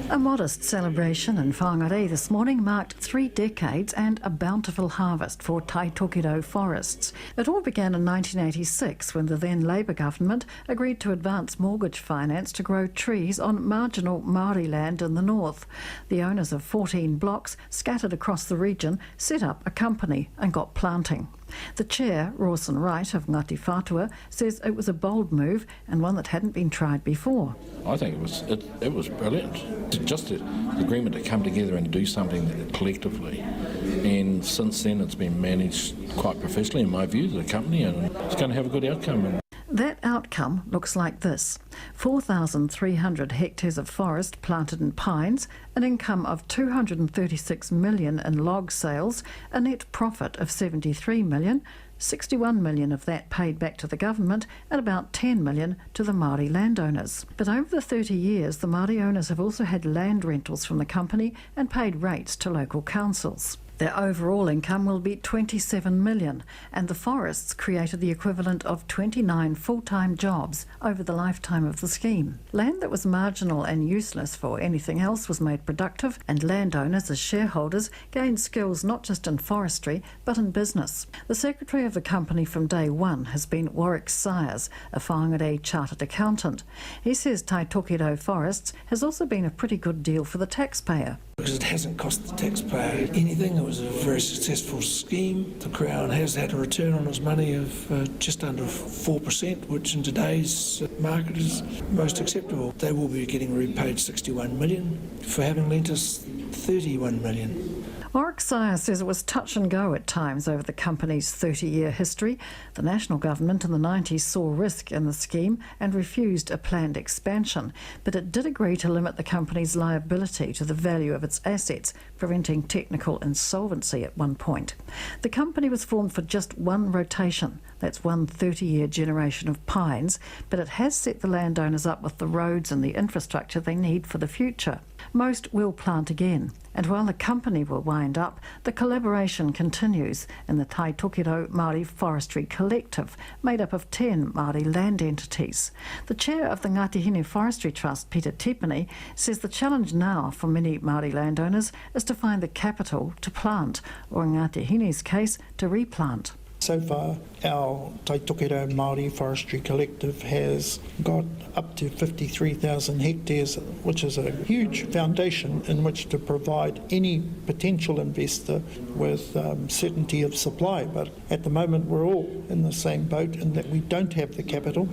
S17: A modest celebration in Whangarei this morning marked 3 decades and a bountiful harvest for Tai Tokoro Forests. It all began in 1986 when the then Labour government agreed to advance mortgage finance to grow trees on marginal Maori land in the north. The owners of 14 blocks scattered across the region set up a company and got planting. The chair, Rawson Wright of Ngati Whātua, says it was a bold move and one that hadn't been tried before.
S18: I think it was brilliant. Just the agreement to come together and do something collectively. And since then it's been managed quite professionally, in my view, the company, and it's going to have a good outcome.
S17: That outcome looks like this: 4,300 hectares of forest planted in pines, an income of $236 million in log sales, a net profit of $73 million, $61 million of that paid back to the government and about $10 million to the Māori landowners. But over the 30 years, the Māori owners have also had land rentals from the company and paid rates to local councils. Their overall income will be $27 million, and the forests created the equivalent of 29 full-time jobs over the lifetime of the scheme. Land that was marginal and useless for anything else was made productive, and landowners as shareholders gained skills not just in forestry but in business. The secretary of the company from day one has been Warwick Sires, a whangare chartered accountant. He says Tai Tokido Forests has also been a pretty good deal for the taxpayer.
S8: Because it hasn't cost the taxpayer anything. It was a very successful scheme. The Crown has had a return on its money of just under 4%, which in today's market is most acceptable. They will be getting repaid $61 million for having lent us $31 million.
S17: Warwick Sire says it was touch and go at times over the company's 30-year history. The national government in the 90s saw risk in the scheme and refused a planned expansion, but it did agree to limit the company's liability to the value of its assets, preventing technical insolvency at one point. The company was formed for just one rotation. That's one 30-year generation of pines, but it has set the landowners up with the roads and the infrastructure they need for the future. Most will plant again, and while the company will wind up, the collaboration continues in the Tai Tokido Maori Forestry Collective, made up of 10 Maori land entities. The chair of the Ngāti Forestry Trust, Peter Tipene, says the challenge now for many Maori landowners is to find the capital to plant, or in Ngāti case, to replant.
S19: So far, our Tai Tokido Māori Forestry Collective has got up to 53,000 hectares, which is a huge foundation in which to provide any potential investor with certainty of supply. But at the moment, we're all in the same boat in that we don't have the capital.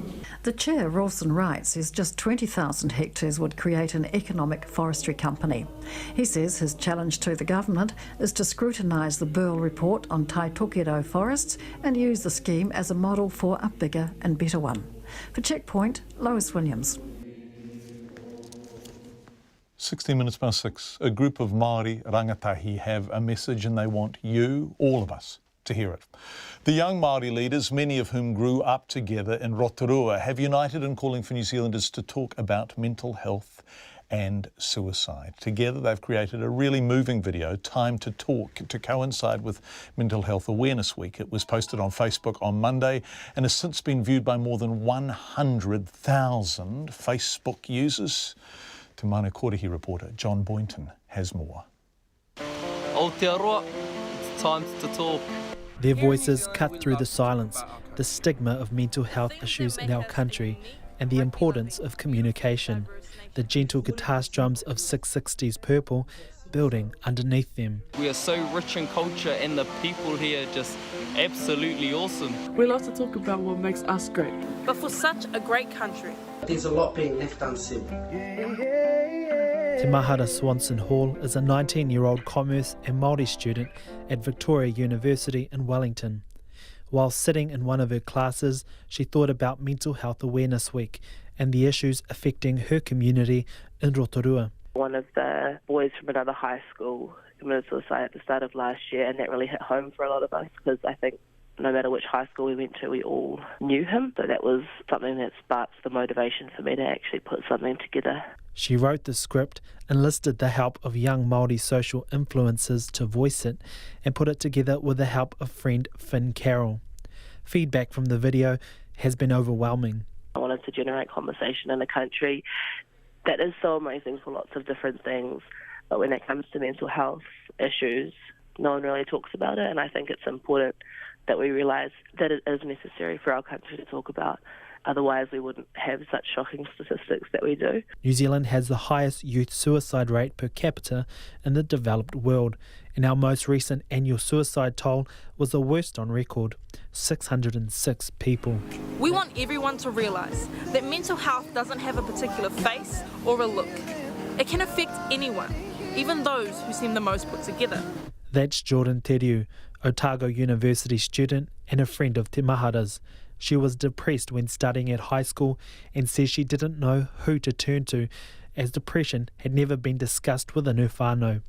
S17: The chair, Rawson Wright, says just 20,000 hectares would create an economic forestry company. He says his challenge to the government is to scrutinise the Burl report on Tai Tokido forests and use the scheme as a model for a bigger and better one. For Checkpoint, Lois Williams.
S4: 16 minutes past 6. A group of Māori rangatahi have a message and they want you, all of us, to hear it. The young Māori leaders, many of whom grew up together in Rotorua, have united in calling for New Zealanders to talk about mental health and suicide. Together they've created a really moving video, Time to Talk, to coincide with Mental Health Awareness Week. It was posted on Facebook on Monday and has since been viewed by more than 100,000 Facebook users. Te Mana Kōrehi reporter John Boynton has more.
S21: Aotearoa, it's time to talk.
S22: Their voices cut through the silence, the stigma of mental health issues in our country, and the importance of communication. The gentle guitar strums of 660's Purple building underneath them.
S21: We are so rich in culture and the people here are just absolutely awesome.
S23: We love to talk about what makes us great.
S24: But for such a great country,
S25: there's a lot being left unsaid.
S22: Te Mahara Swanson Hall is a 19-year-old commerce and Māori student at Victoria University in Wellington. While sitting in one of her classes, she thought about Mental Health Awareness Week and the issues affecting her community in Rotorua.
S28: One of the boys from another high school committed suicide at the start of last year, and that really hit home for a lot of us because I think no matter which high school we went to, we all knew him. So that was something that sparked the motivation for me to actually put something together.
S22: She wrote the script, enlisted the help of young Māori social influencers to voice it, and put it together with the help of friend Finn Carroll. Feedback from the video has been overwhelming.
S28: I wanted to generate conversation in a country that is so amazing for lots of different things, but when it comes to mental health issues, no one really talks about it, and I think it's important that we realise that it is necessary for our country to talk about. Otherwise, we wouldn't have such shocking statistics that we do.
S22: New Zealand has the highest youth suicide rate per capita in the developed world, and our most recent annual suicide toll was the worst on record, 606 people.
S24: we want everyone to realise that mental health doesn't have a particular face or a look. It can affect anyone, even those who seem the most put together.
S22: That's Jordan Teriu, Otago University student and a friend of Te Mahara's. She was depressed when studying at high school and says she didn't know who to turn to, as depression had never been discussed within her whānau.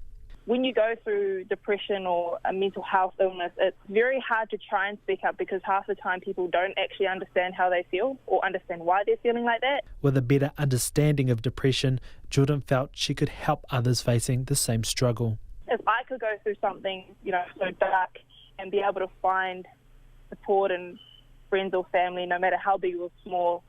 S29: When you go through depression or a mental health illness, it's very hard to try and speak up because half the time people don't actually understand how they feel or understand why they're feeling like that.
S22: With a better understanding of depression, Jordan felt she could help others facing the same struggle.
S29: if I could go through something, so dark and be able to find support and friends or family, no matter how big or small,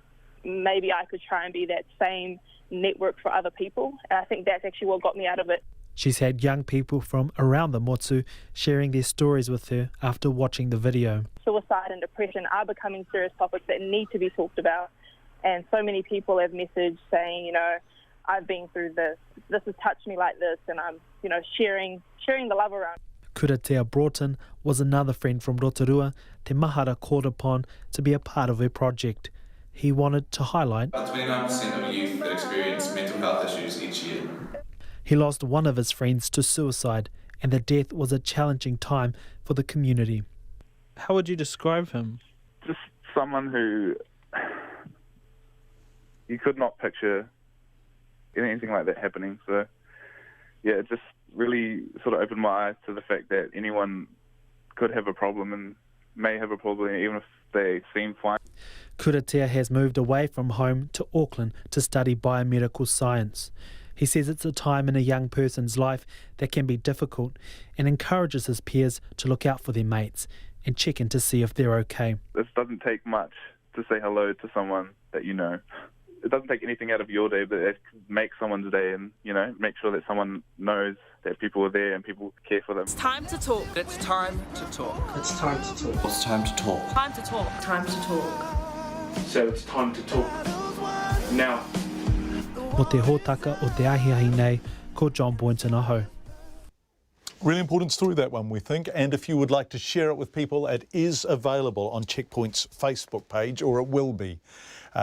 S29: maybe I could try and be that same network for other people. And I think that's actually what got me out of it.
S22: She's had young people from around the Motu sharing their stories with her after watching the video.
S29: Suicide and depression are becoming serious topics that need to be talked about. And so many people have messaged saying, I've been through this has touched me like this, and I'm, sharing the love around.
S22: Kuratea Broughton was another friend from Rotorua Te Mahara called upon to be a part of her project. He wanted to highlight
S3: 29% of youth that experience mental health issues each year.
S22: He lost one of his friends to suicide, and the death was a challenging time for the community. How would you describe him?
S5: Just someone who you could not picture anything like that happening. So, yeah, it just really sort of opened my eyes to the fact that anyone could have a problem and may have a problem even if they seem fine.
S22: Kuratea has moved away from home to Auckland to study biomedical science. He says it's a time in a young person's life that can be difficult and encourages his peers to look out for their mates and check in to see if they're okay.
S5: This doesn't take much to say hello to someone that you know. It doesn't take anything out of your day, but it makes someone's day and, make sure that someone knows that people are there and people care for them.
S24: It's time to talk.
S25: It's time to talk. It's time to talk.
S3: It's time to talk.
S24: Time to talk.
S25: Time to talk.
S11: So it's time to talk now.
S22: O te hōtaka o te ahiahi nei, ko John Boynton aho.
S4: Really important story, that one, we think. And if you would like to share it with people, it is available on Checkpoint's Facebook page, or it will be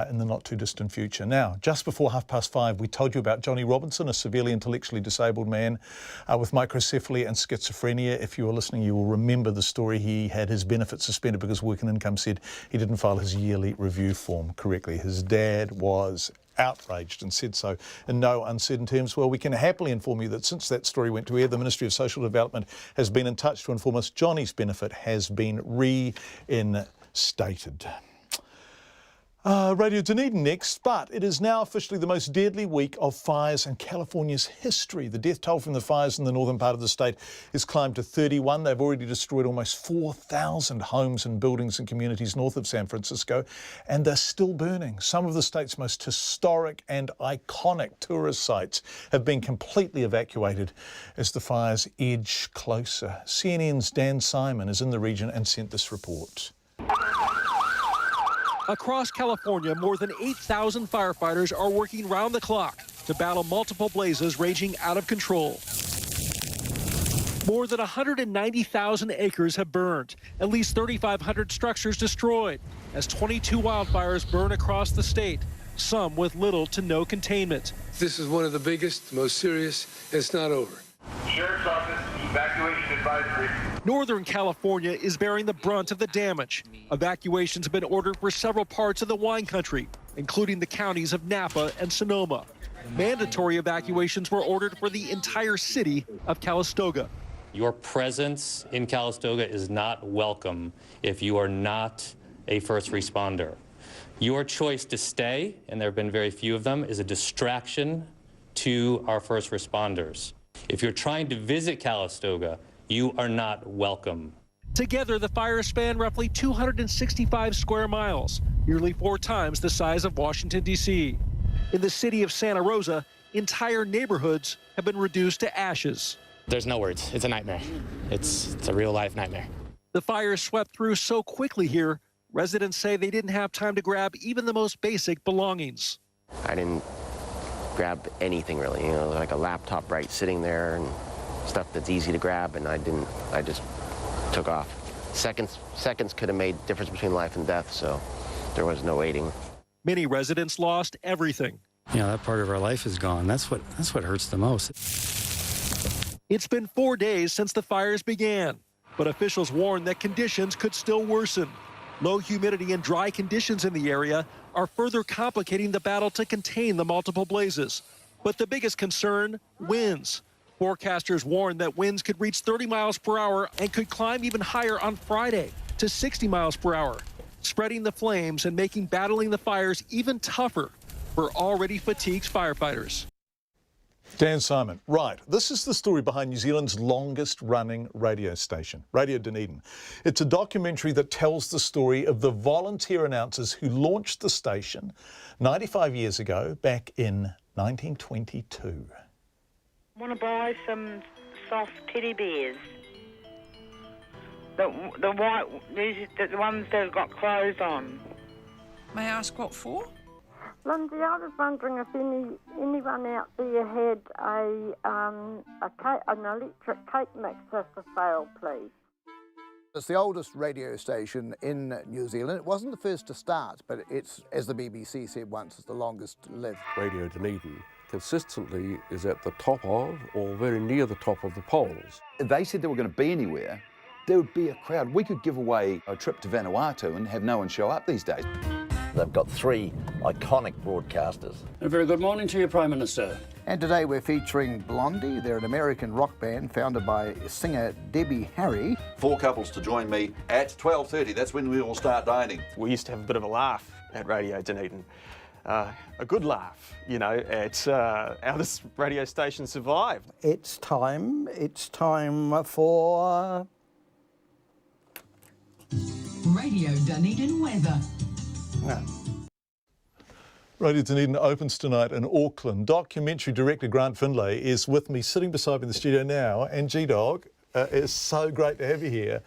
S4: in the not-too-distant future. Now, just before 5:30, we told you about Johnny Robinson, a severely intellectually disabled man with microcephaly and schizophrenia. If you were listening, you will remember the story. He had his benefits suspended because Work and Income said he didn't file his yearly review form correctly. His dad was outraged and said so in no uncertain terms. Well, we can happily inform you that since that story went to air, the Ministry of Social Development has been in touch to inform us Johnny's benefit has been reinstated. Radio Dunedin next, but it is now officially the most deadly week of fires in California's history. The death toll from the fires in the northern part of the state has climbed to 31. They've already destroyed almost 4,000 homes and buildings and communities north of San Francisco, and they're still burning. Some of the state's most historic and iconic tourist sites have been completely evacuated as the fires edge closer. CNN's Dan Simon is in the region and sent this report.
S6: Across California, more than 8,000 firefighters are working round the clock to battle multiple blazes raging out of control. More than 190,000 acres have burned, at least 3,500 structures destroyed, as 22 wildfires burn across the state, some with little to no containment.
S7: This is one of the biggest, most serious, and it's not over.
S9: Sheriff's Office, evacuation advisory.
S6: Northern California is bearing the brunt of the damage. Evacuations have been ordered for several parts of the wine country, including the counties of Napa and Sonoma. Mandatory evacuations were ordered for the entire city of Calistoga.
S10: Your presence in Calistoga is not welcome if you are not a first responder. Your choice to stay, and there have been very few of them, is a distraction to our first responders. If you're trying to visit Calistoga, you are not welcome.
S6: Together, the fires span roughly 265 square miles, nearly 4 times the size of Washington, D.C. In the city of Santa Rosa, entire neighborhoods have been reduced to ashes.
S12: There's no words. It's a nightmare. It's a real-life nightmare.
S6: The fires swept through so quickly here, residents say they didn't have time to grab even the most basic belongings.
S20: I didn't grab anything really, like a laptop right sitting there and stuff that's easy to grab, and I just took off. Seconds could have made difference between life and death, so there was no waiting.
S6: Many residents lost everything.
S26: That part of our life is gone. That's what hurts the most.
S6: It's been 4 days since the fires began, but officials warn that conditions could still worsen. Low humidity and dry conditions in the area are further complicating the battle to contain the multiple blazes. But the biggest concern, winds. Forecasters warn that winds could reach 30 miles per hour and could climb even higher on Friday to 60 miles per hour, spreading the flames and making battling the fires even tougher for already fatigued firefighters.
S4: Dan Simon. Right, this is the story behind New Zealand's longest running radio station, Radio Dunedin. It's a documentary that tells the story of the volunteer announcers who launched the station 95 years ago, back in 1922.
S1: Want to buy some soft teddy bears? The white, the ones that have got clothes on.
S23: May I ask what for?
S1: Lindsay, I was wondering if anyone out there had an electric cake mixer for sale, please.
S2: It's the oldest radio station in New Zealand. It wasn't the first to start, but it's, as the BBC said once, it's the longest lived.
S8: Radio Dunedin consistently is at the top of, or very near the top of the polls.
S13: If they said they were going to be anywhere, there would be a crowd. We could give away a trip to Vanuatu and have no one show up these days.
S14: They've got three iconic broadcasters.
S15: A very good morning to you, Prime Minister.
S2: And today we're featuring Blondie. They're an American rock band founded by singer Debbie Harry.
S13: 4 couples to join me at 12:30. That's when we all start dining.
S16: We used to have a bit of a laugh at Radio Dunedin. A good laugh, you know, at how this radio station survived.
S2: It's time for...
S18: Radio Dunedin weather.
S2: Yeah.
S4: Radio Dunedin opens tonight in Auckland. Documentary director Grant Findlay is with me, sitting beside me in the studio now. And G-Dog, it's so great to have you here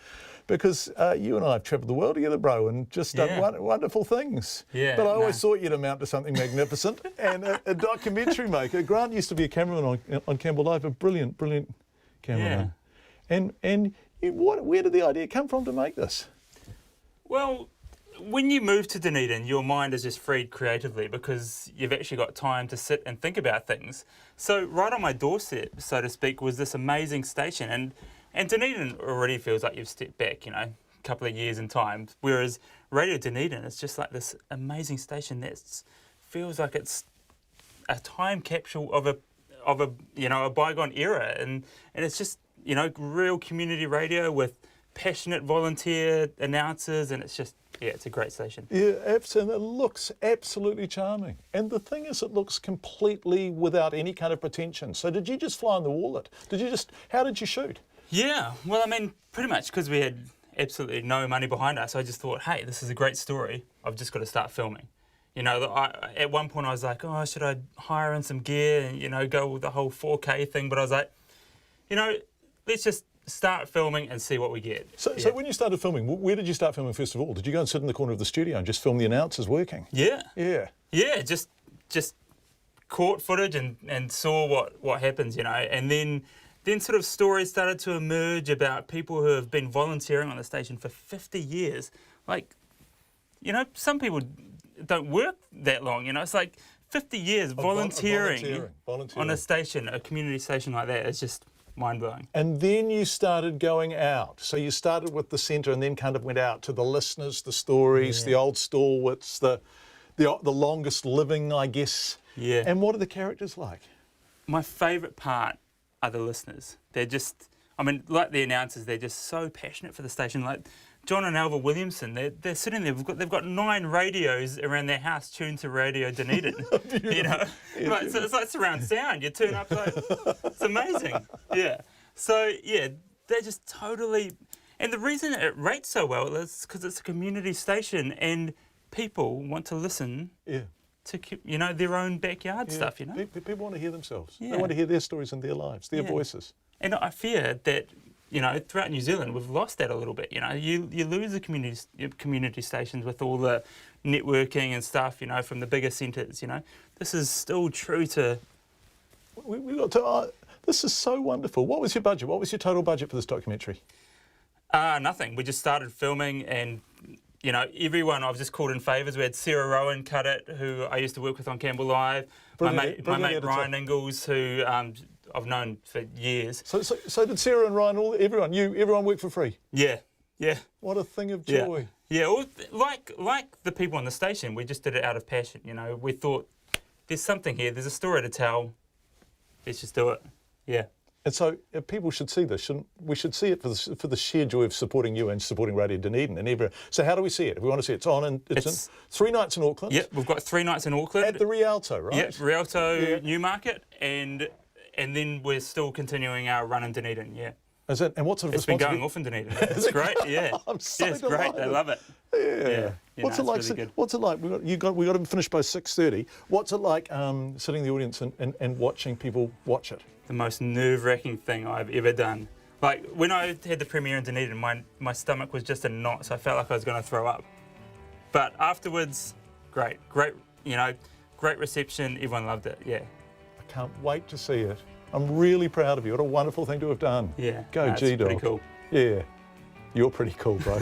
S4: because you and I have travelled the world together, bro, and just done wonderful things.
S27: Yeah,
S4: but I always thought you'd amount to something magnificent. And a documentary maker. Grant used to be a cameraman on Campbell Live, a brilliant cameraman. Yeah. And where did the idea come from to make this?
S27: Well, when you move to Dunedin, your mind is just freed creatively because you've actually got time to sit and think about things. So right on my doorstep, so to speak, was this amazing station. And Dunedin already feels like you've stepped back, you know, a couple of years in time. Whereas Radio Dunedin is just like this amazing station that feels like it's a time capsule of a bygone era. And it's just, you know, real community radio with passionate volunteer announcers, and it's just, it's a great station.
S4: Yeah, and it looks absolutely charming. And the thing is, it looks completely without any kind of pretension. So did you just fly on the wall? How did you shoot?
S27: Yeah, well, I mean, pretty much because we had absolutely no money behind us, I just thought, hey, this is a great story. I've just got to start filming. You know, at one point I was like, oh, should I hire in some gear and, you know, go with the whole 4K thing? But I was like, you know, let's just start filming and see what we get.
S4: So when you started filming, where did you start filming first of all? Did you go and sit in the corner of the studio and just film the announcers working?
S27: Yeah.
S4: Yeah.
S27: Yeah, just caught footage and saw what happens, you know. And then sort of stories started to emerge about people who have been volunteering on the station for 50 years. Like, you know, some people don't work that long, you know. It's like 50 years volunteering on a station, a community station like that. It's just mind-blowing.
S4: And then you started going out. So you started with the centre and then kind of went out to the listeners, the stories, the old stalwarts, the longest living, I guess.
S27: Yeah.
S4: And what are the characters like?
S27: My favourite part are the listeners. They're just, I mean, like the announcers, they're just so passionate for the station. Like John and Alva Williamson, they're sitting there. They've got 9 radios around their house tuned to Radio Dunedin. You know, so it's like surround sound. You turn up, like, it's amazing. Yeah. So yeah, they're just totally. And the reason it rates so well is because it's a community station and people want to listen.
S4: Yeah.
S27: To, you know, their own backyard stuff. You know,
S4: people want to hear themselves.
S27: Yeah.
S4: They want to hear their stories and their lives, their voices.
S27: And I fear that, you know, throughout New Zealand, we've lost that a little bit. You know, you lose the community stations with all the networking and stuff, you know, from the bigger centres, you know. This is still true to...
S4: We got to... this is so wonderful. What was your budget? What was your total budget for this documentary?
S27: Nothing. We just started filming and, you know, everyone, I've just called in favours. We had Sarah Rowan cut it, who I used to work with on Campbell Live. My mate Ryan Ingalls, who... I've known for years.
S4: So did Sarah and Ryan, everyone worked for free?
S27: Yeah.
S4: What a thing of joy.
S27: Yeah, like the people on the station, we just did it out of passion, you know. We thought, there's something here, there's a story to tell, let's just do it. Yeah.
S4: And so people should see this, shouldn't we? Should see it for the sheer joy of supporting you and supporting Radio Dunedin and everyone. So how do we see it? If we want to see it, it's in 3 nights in Auckland.
S27: Yep, we've got 3 nights in Auckland.
S4: At the Rialto, right?
S27: Yep, Rialto Newmarket, and and then we're still continuing our run in Dunedin, yeah.
S4: Is it? And what sort of
S27: It's been going off in Dunedin. It's great, yeah.
S4: I'm so
S27: it's great. They
S4: delighted.
S27: love it.
S4: Yeah.
S27: Yeah,
S4: What's it like?
S27: really good.
S4: What's it like? We got to finish by 6:30. What's it like sitting in the audience and watching people watch it?
S27: The most nerve-wracking thing I've ever done. Like when I had the premiere in Dunedin, my stomach was just in knots. I felt like I was going to throw up. But afterwards, great, you know, great reception. Everyone loved it. Yeah.
S4: I can't wait to see it. I'm really proud of you. What a wonderful thing to have done.
S27: Yeah.
S4: Go G-Dog.
S27: Pretty cool.
S4: Yeah. You're pretty cool, bro.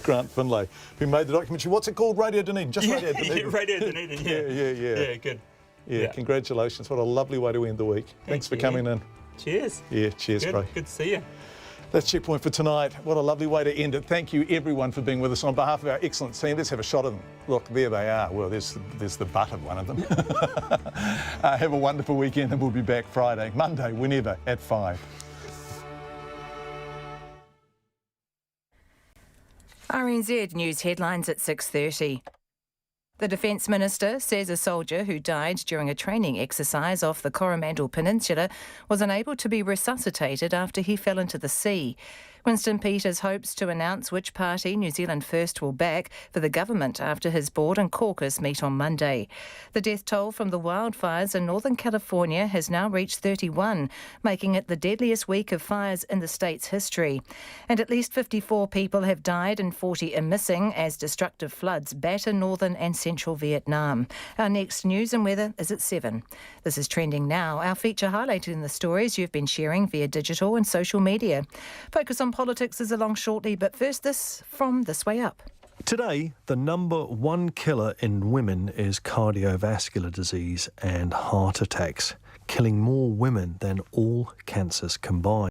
S4: Grant Finlay, who made the documentary. What's it called? Radio Dunedin. Just Radio Dunedin.
S27: Yeah, Radio Dunedin. Yeah.
S4: Yeah,
S27: good.
S4: Yeah, congratulations. What a lovely way to end the week. Thanks for coming in.
S27: Cheers.
S4: Yeah, cheers, bro.
S27: Good to see you.
S4: That's Checkpoint for tonight. What a lovely way to end it. Thank you, everyone, for being with us. On behalf of our excellent team, let's have a shot of them. Look, there they are. Well, there's the butt of one of them. Have a wonderful weekend, and we'll be back Friday, Monday, whenever, at 5.
S3: RNZ News headlines at 6:30. The Defence Minister says a soldier who died during a training exercise off the Coromandel Peninsula was unable to be resuscitated after he fell into the sea. Winston Peters hopes to announce which party New Zealand First will back for the government after his board and caucus meet on Monday. The death toll from the wildfires in Northern California has now reached 31, making it the deadliest week of fires in the state's history. And at least 54 people have died and 40 are missing as destructive floods batter northern and central Vietnam. Our next news and weather is at 7. This is Trending Now, our feature highlighted in the stories you've been sharing via digital and social media. Focus on politics is along shortly, but first this from This Way Up.
S6: Today, the number one killer in women is cardiovascular disease and heart attacks, killing more women than all cancers combined.